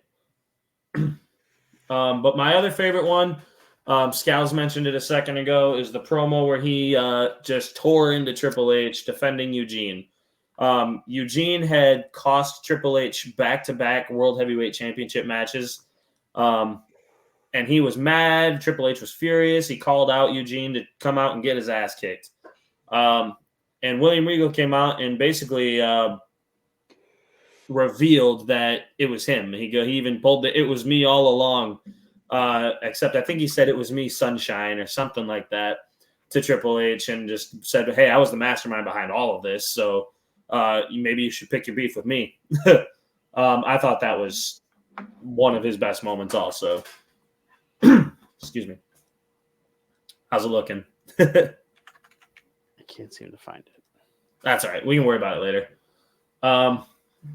But my other favorite one, Scalz mentioned it a second ago, is the promo where he just tore into Triple H defending Eugene. Eugene had cost Triple H back-to-back World Heavyweight Championship matches. and he was mad. Triple H was furious. He called out Eugene to come out and get his ass kicked. And William Regal came out and basically revealed that it was him. He even pulled it was me all along, except I think he said it was me, Sunshine, or something like that, to Triple H, and just said, hey, I was the mastermind behind all of this, so maybe you should pick your beef with me. I thought that was one of his best moments also. Excuse me. How's it looking? I can't seem to find it. That's all right. We can worry about it later.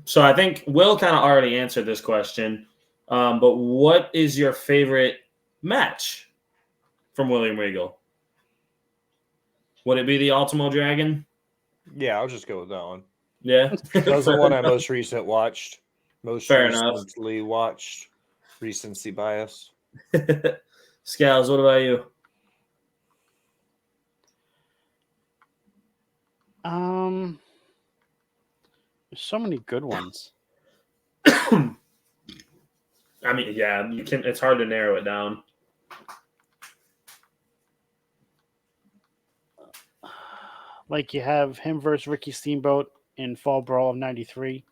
So I think Will kind of already answered this question. But what is your favorite match from William Regal? Would it be the Ultimo Dragon? Yeah, I'll just go with that one. Yeah. That was the one I most recently watched. Fair enough. Recently watched. Recency bias. Scalz, what about you? There's so many good ones. I mean, yeah, you can. It's hard to narrow it down. Like you have him versus Ricky Steamboat in Fall Brawl of '93.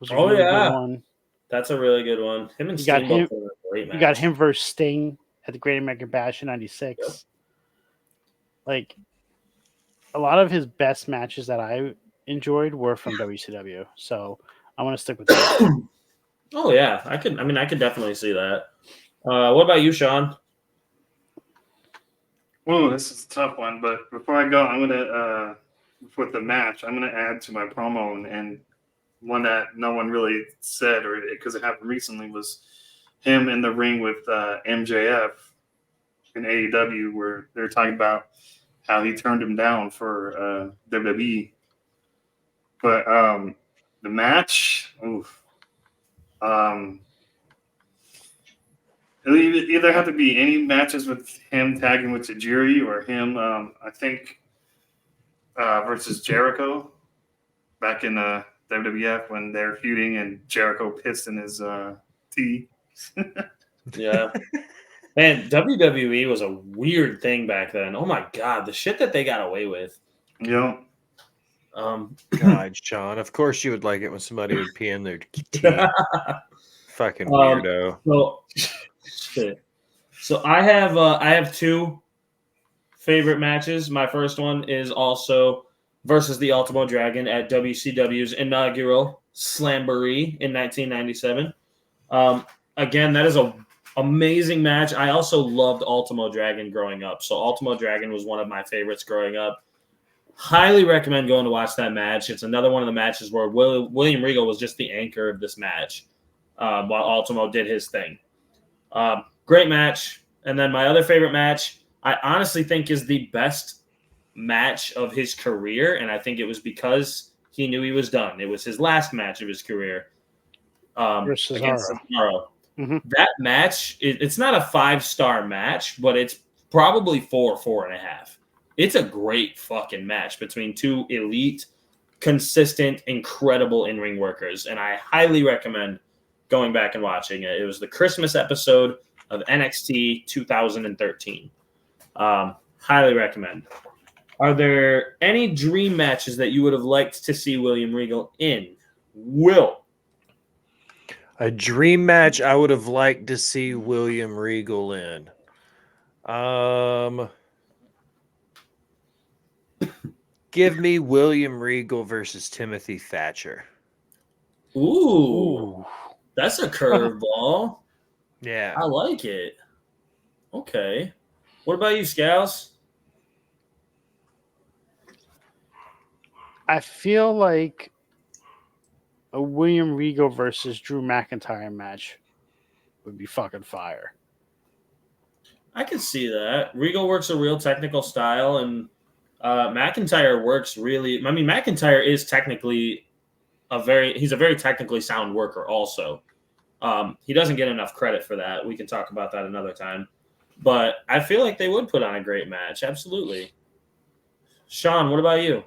Was a Oh, really yeah. good one. That's a really good one. Him and You got Steamboat him- were a great match. You got him versus Sting at the Great American Bash in '96. Yep. Like a lot of his best matches that I enjoyed were from WCW. So I want to stick with that. Oh yeah, I could definitely see that. What about you, Sean? Whoa, this is a tough one. But before I go, I'm gonna with the match, I'm gonna add to my promo and one that no one really said, or because it happened recently, was him in the ring with MJF in AEW, where they're talking about how he turned him down for WWE. But the match, oof. It'll either have to be any matches with him tagging with Tajiri or him, I think, versus Jericho back in WWF when they're feuding and Jericho pissed in his tea. Yeah. Man, WWE was a weird thing back then. Oh my god, the shit that they got away with. Yeah. God, Sean. Of course you would like it when somebody would pee in their tea. Fucking weirdo. So, shit. So I have two favorite matches. My first one is also versus the Ultimo Dragon at WCW's inaugural Slamboree in 1997. Again, that is a amazing match. I also loved Ultimo Dragon growing up. So Ultimo Dragon was one of my favorites growing up. Highly recommend going to watch that match. It's another one of the matches where William Regal was just the anchor of this match while Ultimo did his thing. Great match. And then my other favorite match, I honestly think is the best match of his career, and I think it was because he knew he was done. It was his last match of his career Versus against Cesaro. Cesaro. Mhm. That match, it's not a 5-star match, but it's probably 4.5. It's a great fucking match between two elite, consistent, incredible in-ring workers, and I highly recommend going back and watching it. It was the Christmas episode of NXT 2013. Highly recommend. Are there any dream matches that you would have liked to see William Regal in? Will. A dream match I would have liked to see William Regal in. Give me William Regal versus Timothy Thatcher. Ooh. That's a curveball. Yeah. I like it. Okay. What about you, Scalz? I feel like a William Regal versus Drew McIntyre match would be fucking fire. I can see that. Regal works a real technical style, and McIntyre works really. I mean, McIntyre is technically he's a very technically sound worker also. He doesn't get enough credit for that. We can talk about that another time. But I feel like they would put on a great match. Absolutely. Sean, what about you?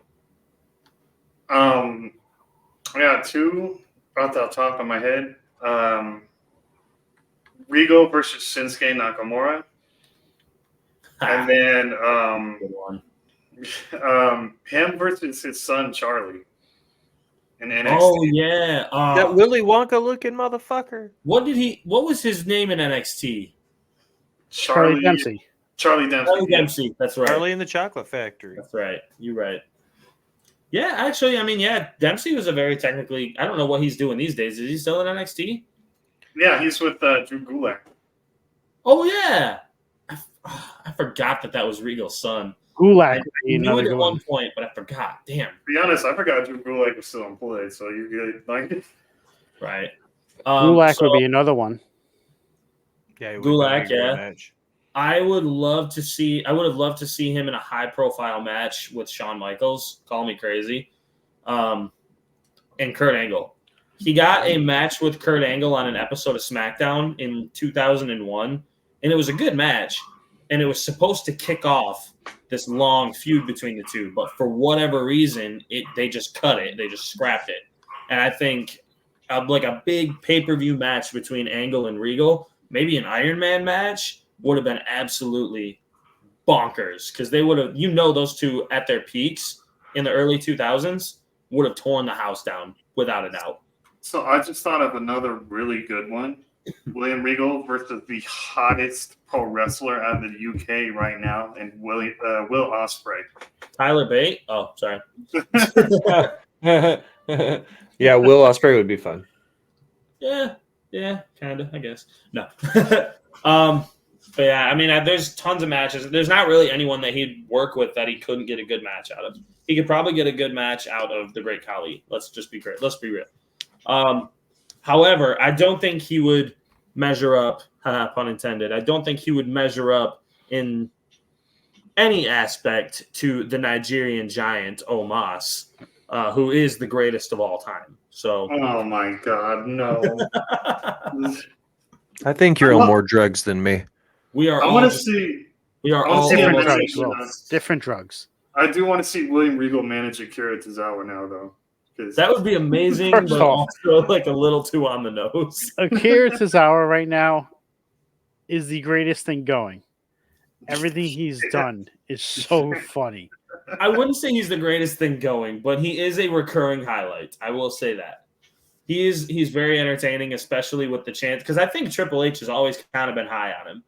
I got two off the top of my head. Regal versus Shinsuke Nakamura, and then Good one. him versus his son Charlie in NXT. Oh yeah. That Willy Wonka looking motherfucker. What was his name in NXT? Charlie Dempsey. Charlie Dempsey. Charlie Dempsey. That's right. Charlie in the Chocolate Factory. That's right. You're right. Yeah, actually, I mean, yeah, Dempsey was a very technically. I don't know what he's doing these days. Is he still in NXT? Yeah, he's with Drew Gulak. Oh yeah, I forgot that was Regal's son. Gulak. I knew it at one point, but I forgot. Damn. To be honest, I forgot Drew Gulak was still employed, so you're good. Like, Right. Gulak would be another one. Yeah, Gulak. Yeah. I would have loved to see him in a high-profile match with Shawn Michaels. Call me crazy, and Kurt Angle. He got a match with Kurt Angle on an episode of SmackDown in 2001, and it was a good match. And it was supposed to kick off this long feud between the two, but for whatever reason, they just cut it. They just scrapped it. And I think like a big pay-per-view match between Angle and Regal, maybe an Iron Man match, would have been absolutely bonkers because they would have, those two at their peaks in the early 2000s would have torn the house down without a doubt. So I just thought of another really good one. William Regal versus the hottest pro wrestler out of the UK right now, and Will Ospreay. Tyler Bate? Oh, sorry. Yeah, Will Ospreay would be fun. Yeah, kind of, I guess. No. But yeah, I mean, there's tons of matches. There's not really anyone that he'd work with that he couldn't get a good match out of. He could probably get a good match out of the Great Khali. Let's be real. However, I don't think he would measure up, pun intended. I don't think he would measure up in any aspect to the Nigerian giant Omos, who is the greatest of all time. So, oh my God, no! I think you're on more drugs than me. We are. I want to see. We are all different drugs. Different drugs. I do want to see William Regal manage Akira Tozawa now, though. That would be amazing, but also like a little too on the nose. Akira Tozawa right now is the greatest thing going. Everything he's done is so funny. I wouldn't say he's the greatest thing going, but he is a recurring highlight. I will say that. He's very entertaining, especially with the chance, because I think Triple H has always kind of been high on him.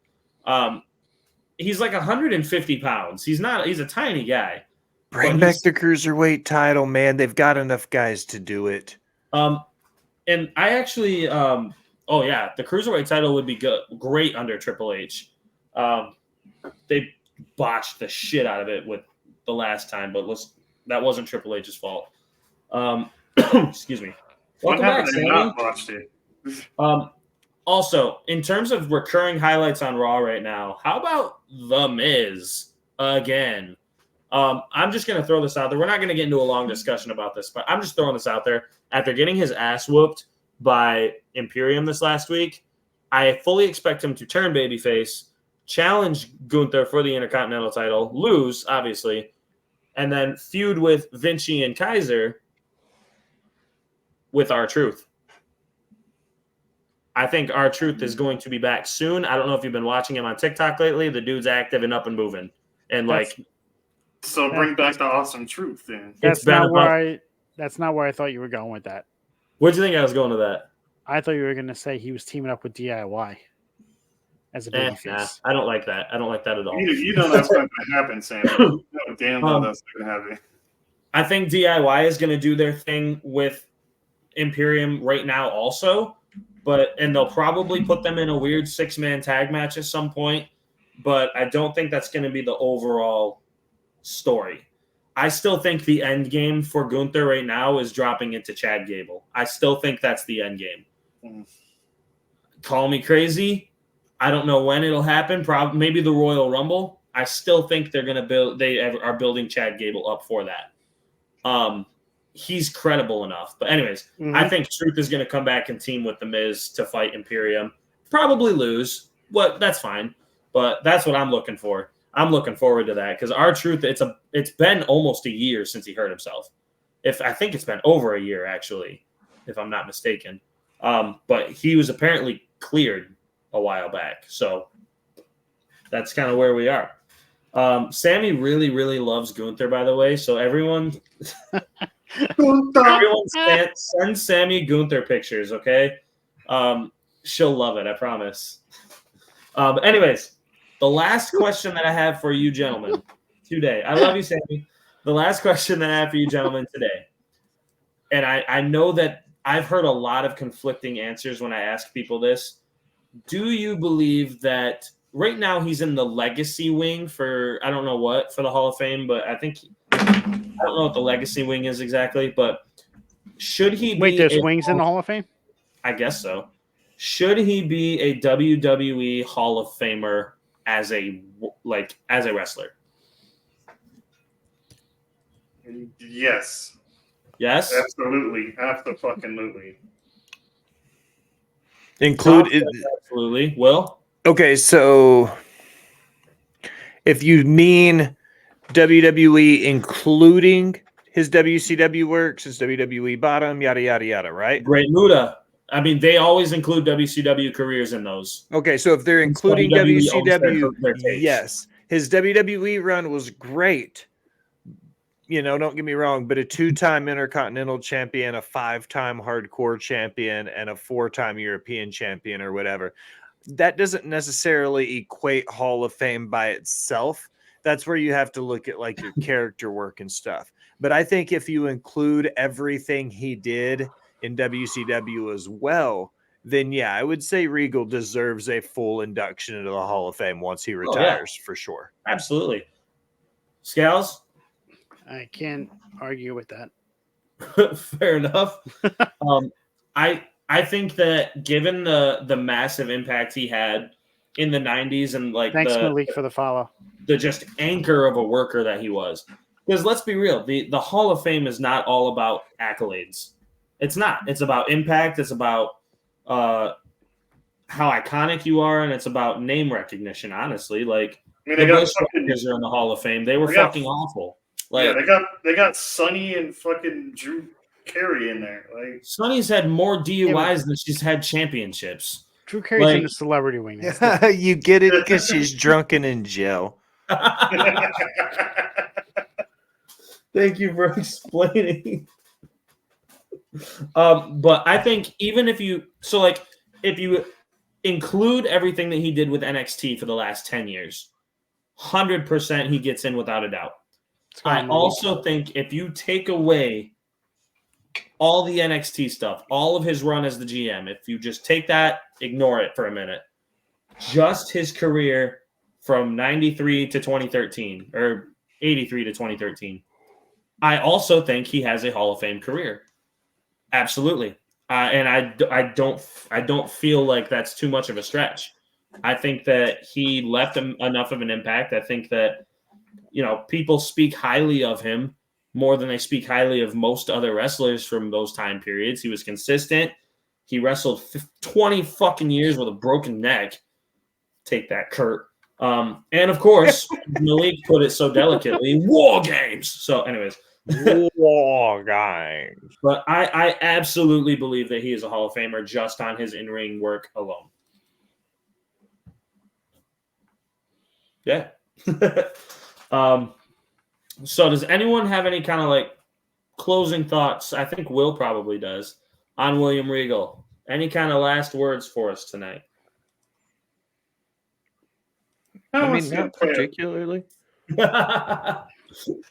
He's like 150 pounds. He's a tiny guy. Bring back the cruiserweight title, man. They've got enough guys to do it. And I actually, the cruiserweight title would be great under Triple H. They botched the shit out of it with the last time, but that wasn't Triple H's fault. Excuse me. What happened? They not botched it. Also, in terms of recurring highlights on Raw right now, how about The Miz again? I'm just going to throw this out there. We're not going to get into a long discussion about this, but I'm just throwing this out there. After getting his ass whooped by Imperium this last week, I fully expect him to turn babyface, challenge Gunther for the Intercontinental title, lose, obviously, and then feud with Vinci and Kaiser with R-Truth. I think R-Truth is going to be back soon. I don't know if you've been watching him on TikTok lately. The dude's active and up and moving. And so bring back the awesome truth then. That's not where I thought you were going with that. Where'd you think I was going to that? I thought you were going to say he was teaming up with DIY as a babyface. Nah, I don't like that. I don't like that at all. You know that's not going to happen, Sam. You know damn well that's not going to happen. I think DIY is going to do their thing with Imperium right now also, and they'll probably put them in a weird 6-man tag match at some point, but I don't think that's going to be the overall story. I still think the end game for Gunther right now is dropping into Chad Gable. I still think that's the end game. Call me crazy. I don't know when it'll happen. Probably maybe the Royal Rumble. I still think they're going to build. They are building Chad Gable up for that. He's credible enough. But anyways, I think Truth is going to come back and team with The Miz to fight Imperium. Probably lose. That's fine. But that's what I'm looking for. I'm looking forward to that because R-Truth, it's been almost a year since he hurt himself. I think it's been over a year actually, if I'm not mistaken. But he was apparently cleared a while back. So that's kind of where we are. Sammy really, really loves Gunther, by the way. So everyone send Sammy Gunther pictures, okay? She'll love it, I promise. Anyways, the last question that I have for you gentlemen today. I love you, Sammy. The last question that I have for you gentlemen today. And I know that I've heard a lot of conflicting answers when I ask people this. Do you believe that right now he's in the legacy wing for, I don't know what, for the Hall of Fame, but I don't know what the legacy wing is exactly, but should he be... Wait, there's wings in the Hall of Fame? I guess so. Should he be a WWE Hall of Famer as a wrestler? Yes. Yes? Absolutely. Absolutely. Absolutely. Will? Okay, so if you mean WWE including his WCW works, his WWE bottom, yada, yada, yada, right? Great Muda. I mean, they always include WCW careers in those. Okay, so if they're including WWE owns WCW, their tapes. yes. His WWE run was great. You know, don't get me wrong, but a 2-time Intercontinental Champion, a 5-time Hardcore Champion, and a 4-time European Champion or whatever. That doesn't necessarily equate Hall of Fame by itself. That's where you have to look at like your character work and stuff. But I think if you include everything he did in WCW as well, then yeah, I would say Regal deserves a full induction into the Hall of Fame once he retires, for sure. Absolutely. Scalz? I can't argue with that. Fair enough. I think that given the massive impact he had in the 90s and like Thanks, Malik, for the follow. The just anchor of a worker that he was. Because let's be real, the Hall of Fame is not all about accolades. It's not. It's about impact. It's about how iconic you are, and it's about name recognition, honestly. Like, the Bush Rangers are in the Hall of Fame. They were fucking awful. Like, yeah, they got Sonny and fucking Drew Carey in there. Like, Sonny's had more DUIs than she's had championships. Drew Carey's in the celebrity wing. You get it because she's drunken in jail. Thank you for explaining. But I think even if you include everything that he did with NXT for the last 10 years, 100% he gets in without a doubt. I also think if you take away all the NXT stuff, all of his run as the GM, if you just take that, ignore it for a minute, just his career from 93 to 2013 or 83 to 2013, I also think he has a Hall of Fame career. Absolutely. And I don't feel like that's too much of a stretch. I think that he left enough of an impact. I think that, people speak highly of him more than they speak highly of most other wrestlers from those time periods. He was consistent. He wrestled 20 fucking years with a broken neck. Take that, Kurt. And of course, Malik put it so delicately, War Games. So anyways. War Games. But I absolutely believe that he is a Hall of Famer just on his in-ring work alone. Yeah. So does anyone have any kind of like closing thoughts? I think Will probably does on William Regal. Any kind of last words for us tonight? I mean, not particularly.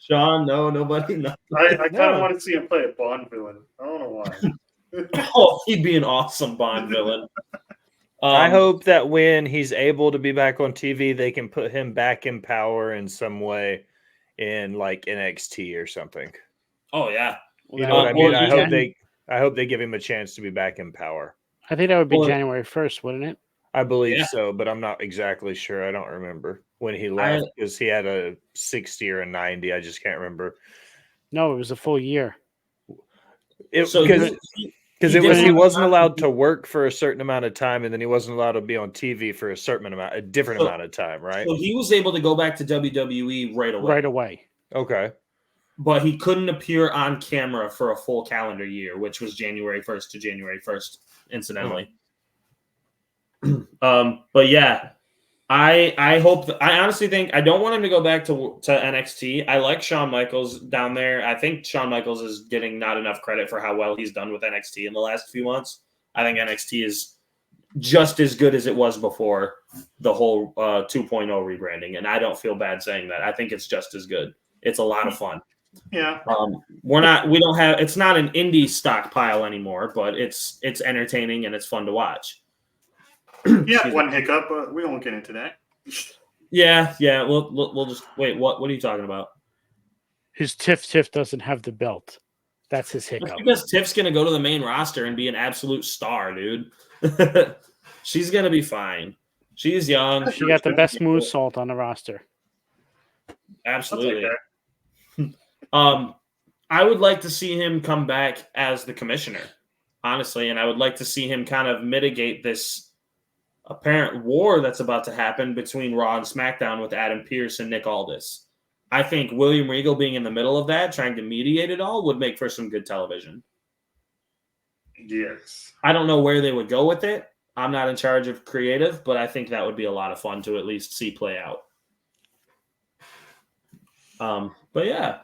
Sean, no, nobody. No. I kind of want to see him play a Bond villain. I don't know why. Oh, he'd be an awesome Bond villain. I hope that when he's able to be back on TV, they can put him back in power in some way in like NXT or something. Oh yeah, you know what I mean. I hope they give him a chance to be back in power. I think that would be January 1st, wouldn't it? I believe so, but I'm not exactly sure. I don't remember when he left because he had a 60 or a 90. I just can't remember. No, it was a full year. Because he wasn't allowed to work for a certain amount of time, and then he wasn't allowed to be on TV for a different amount of time, right? So he was able to go back to WWE right away. Right away. Okay. But he couldn't appear on camera for a full calendar year, which was January 1st to January 1st, incidentally. But yeah, I hope. I honestly think I don't want him to go back to NXT. I like Shawn Michaels down there. I think Shawn Michaels is getting not enough credit for how well he's done with NXT in the last few months. I think NXT is just as good as it was before the whole 2.0 rebranding, and I don't feel bad saying that. I think it's just as good. It's a lot of fun. Yeah. It's not an indie stockpile anymore, but it's entertaining and it's fun to watch. Yeah, one hiccup, but we won't get into that. Yeah. We'll just wait. What are you talking about? His Tiff doesn't have the belt. That's his hiccup. That's because Tiff's gonna go to the main roster and be an absolute star, dude. She's gonna be fine. She's young. She got the best moonsault on the roster. Absolutely. I would like to see him come back as the commissioner, honestly, and I would like to see him kind of mitigate this apparent war that's about to happen between Raw and SmackDown with Adam Pearce and Nick Aldis. I think William Regal being in the middle of that, trying to mediate it all, would make for some good television. Yes. I don't know where they would go with it. I'm not in charge of creative, but I think that would be a lot of fun to at least see play out. But yeah,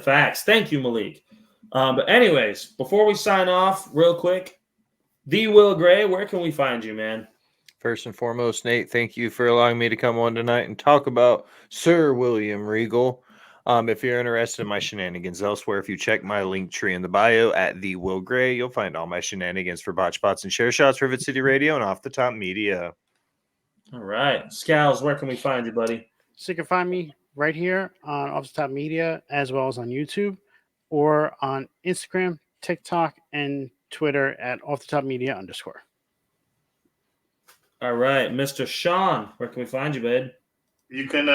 facts. Thank you, Malik. But anyways, before we sign off, real quick, the Will Gray, where can we find you, man? First and foremost, Nate, thank you for allowing me to come on tonight and talk about Sir William Regal. If you're interested in my shenanigans elsewhere, if you check my link tree in the bio at the Will Gray, you'll find all my shenanigans for Botch Bots and Share Shots for Vid City Radio and Off the Top Media. All right. Scalz, where can we find you, buddy? So you can find me right here on Off the Top Media, as well as on YouTube, or on Instagram, TikTok, and Twitter at Off the Top Media _. All right. Mr. Sean, where can we find you, babe? You can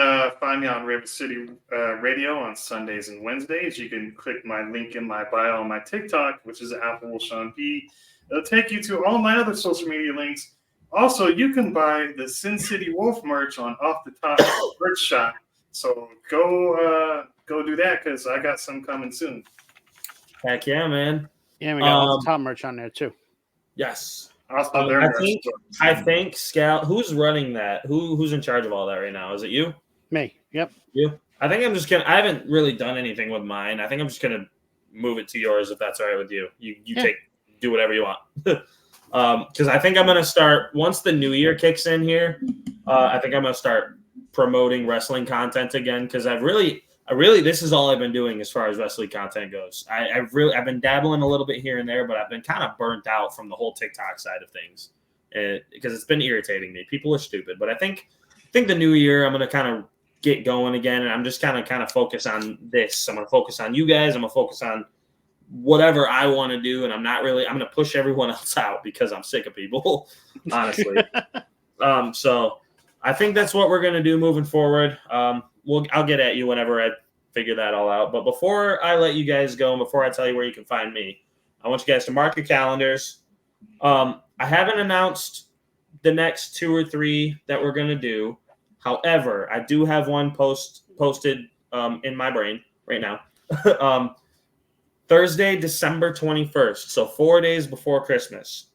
find me on River City Radio on Sundays and Wednesdays. You can click my link in my bio on my TikTok, which is Apple Sean P. It'll take you to all my other social media links. Also, you can buy the Sin City Wolf merch on Off the Top merch shop. So go do that because I got some coming soon. Heck yeah, man. Yeah, we got all the top merch on there too. Yes. Also, I think Scout. Who's running that? Who's in charge of all that right now? Is it you? Me. Yep. You. I think I'm just gonna. I haven't really done anything with mine. I think I'm just gonna move it to yours if that's all right with you. You do whatever you want. Because I think I'm gonna start once the new year kicks in here. I think I'm gonna start promoting wrestling content again because I really this is all I've been doing as far as wrestling content goes. I've been dabbling a little bit here and there, but I've been kind of burnt out from the whole TikTok side of things because it's been irritating me. People are stupid, but I think the new year I'm gonna kind of get going again, and I'm just kind of focus on this. I'm gonna focus on you guys. I'm gonna focus on whatever I want to do, and I'm gonna push everyone else out because I'm sick of people, honestly. So I think that's what we're gonna do moving forward. I'll get at you whenever I figure that all out. But before I let you guys go and before I tell you where you can find me, I want you guys to mark your calendars. I haven't announced the next 2 or 3 that we're going to do. However, I do have one posted in my brain right now. Thursday, December 21st, so 4 days before Christmas,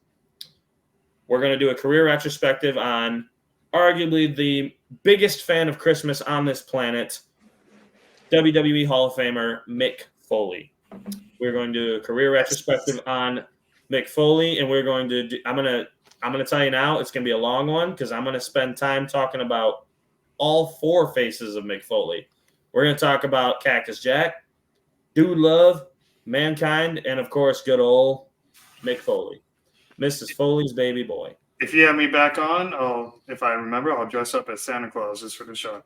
we're going to do a career retrospective on arguably the biggest fan of Christmas on this planet, WWE Hall of Famer Mick Foley. We're going to do a career retrospective on Mick Foley, and we're going to I'm gonna tell you now, it's gonna be a long one because I'm gonna spend time talking about all 4 faces of Mick Foley. We're gonna talk about Cactus Jack, Dude Love, Mankind, and of course, good old Mick Foley, Mrs. Foley's baby boy. If you have me back on, if I remember, I'll dress up as Santa Claus just for the show.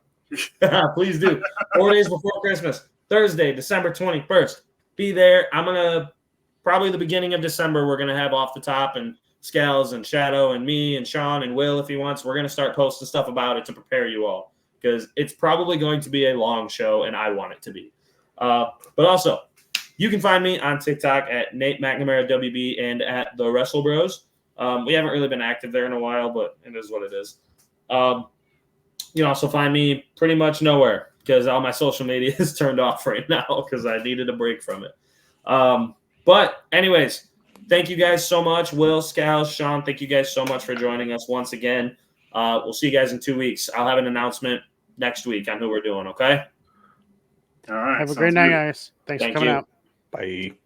Please do. 4 days before Christmas, Thursday, December 21st. Be there. I'm going to, probably the beginning of December, we're going to have Off the Top and Scalz and Shadow and me and Sean and Will if he wants. We're going to start posting stuff about it to prepare you all because it's probably going to be a long show and I want it to be. But also, you can find me on TikTok at Nate McNamara WB and at The Wrestle Bros. We haven't really been active there in a while, but it is what it is. You can also find me pretty much nowhere because all my social media is turned off right now because I needed a break from it. But anyways, thank you guys so much. Will, Scalz, Sean, thank you guys so much for joining us once again. We'll see you guys in 2 weeks. I'll have an announcement next week on who we're doing, okay? All right. Have a sounds great night, good. guys. Thanks Thank for coming you. out. Bye.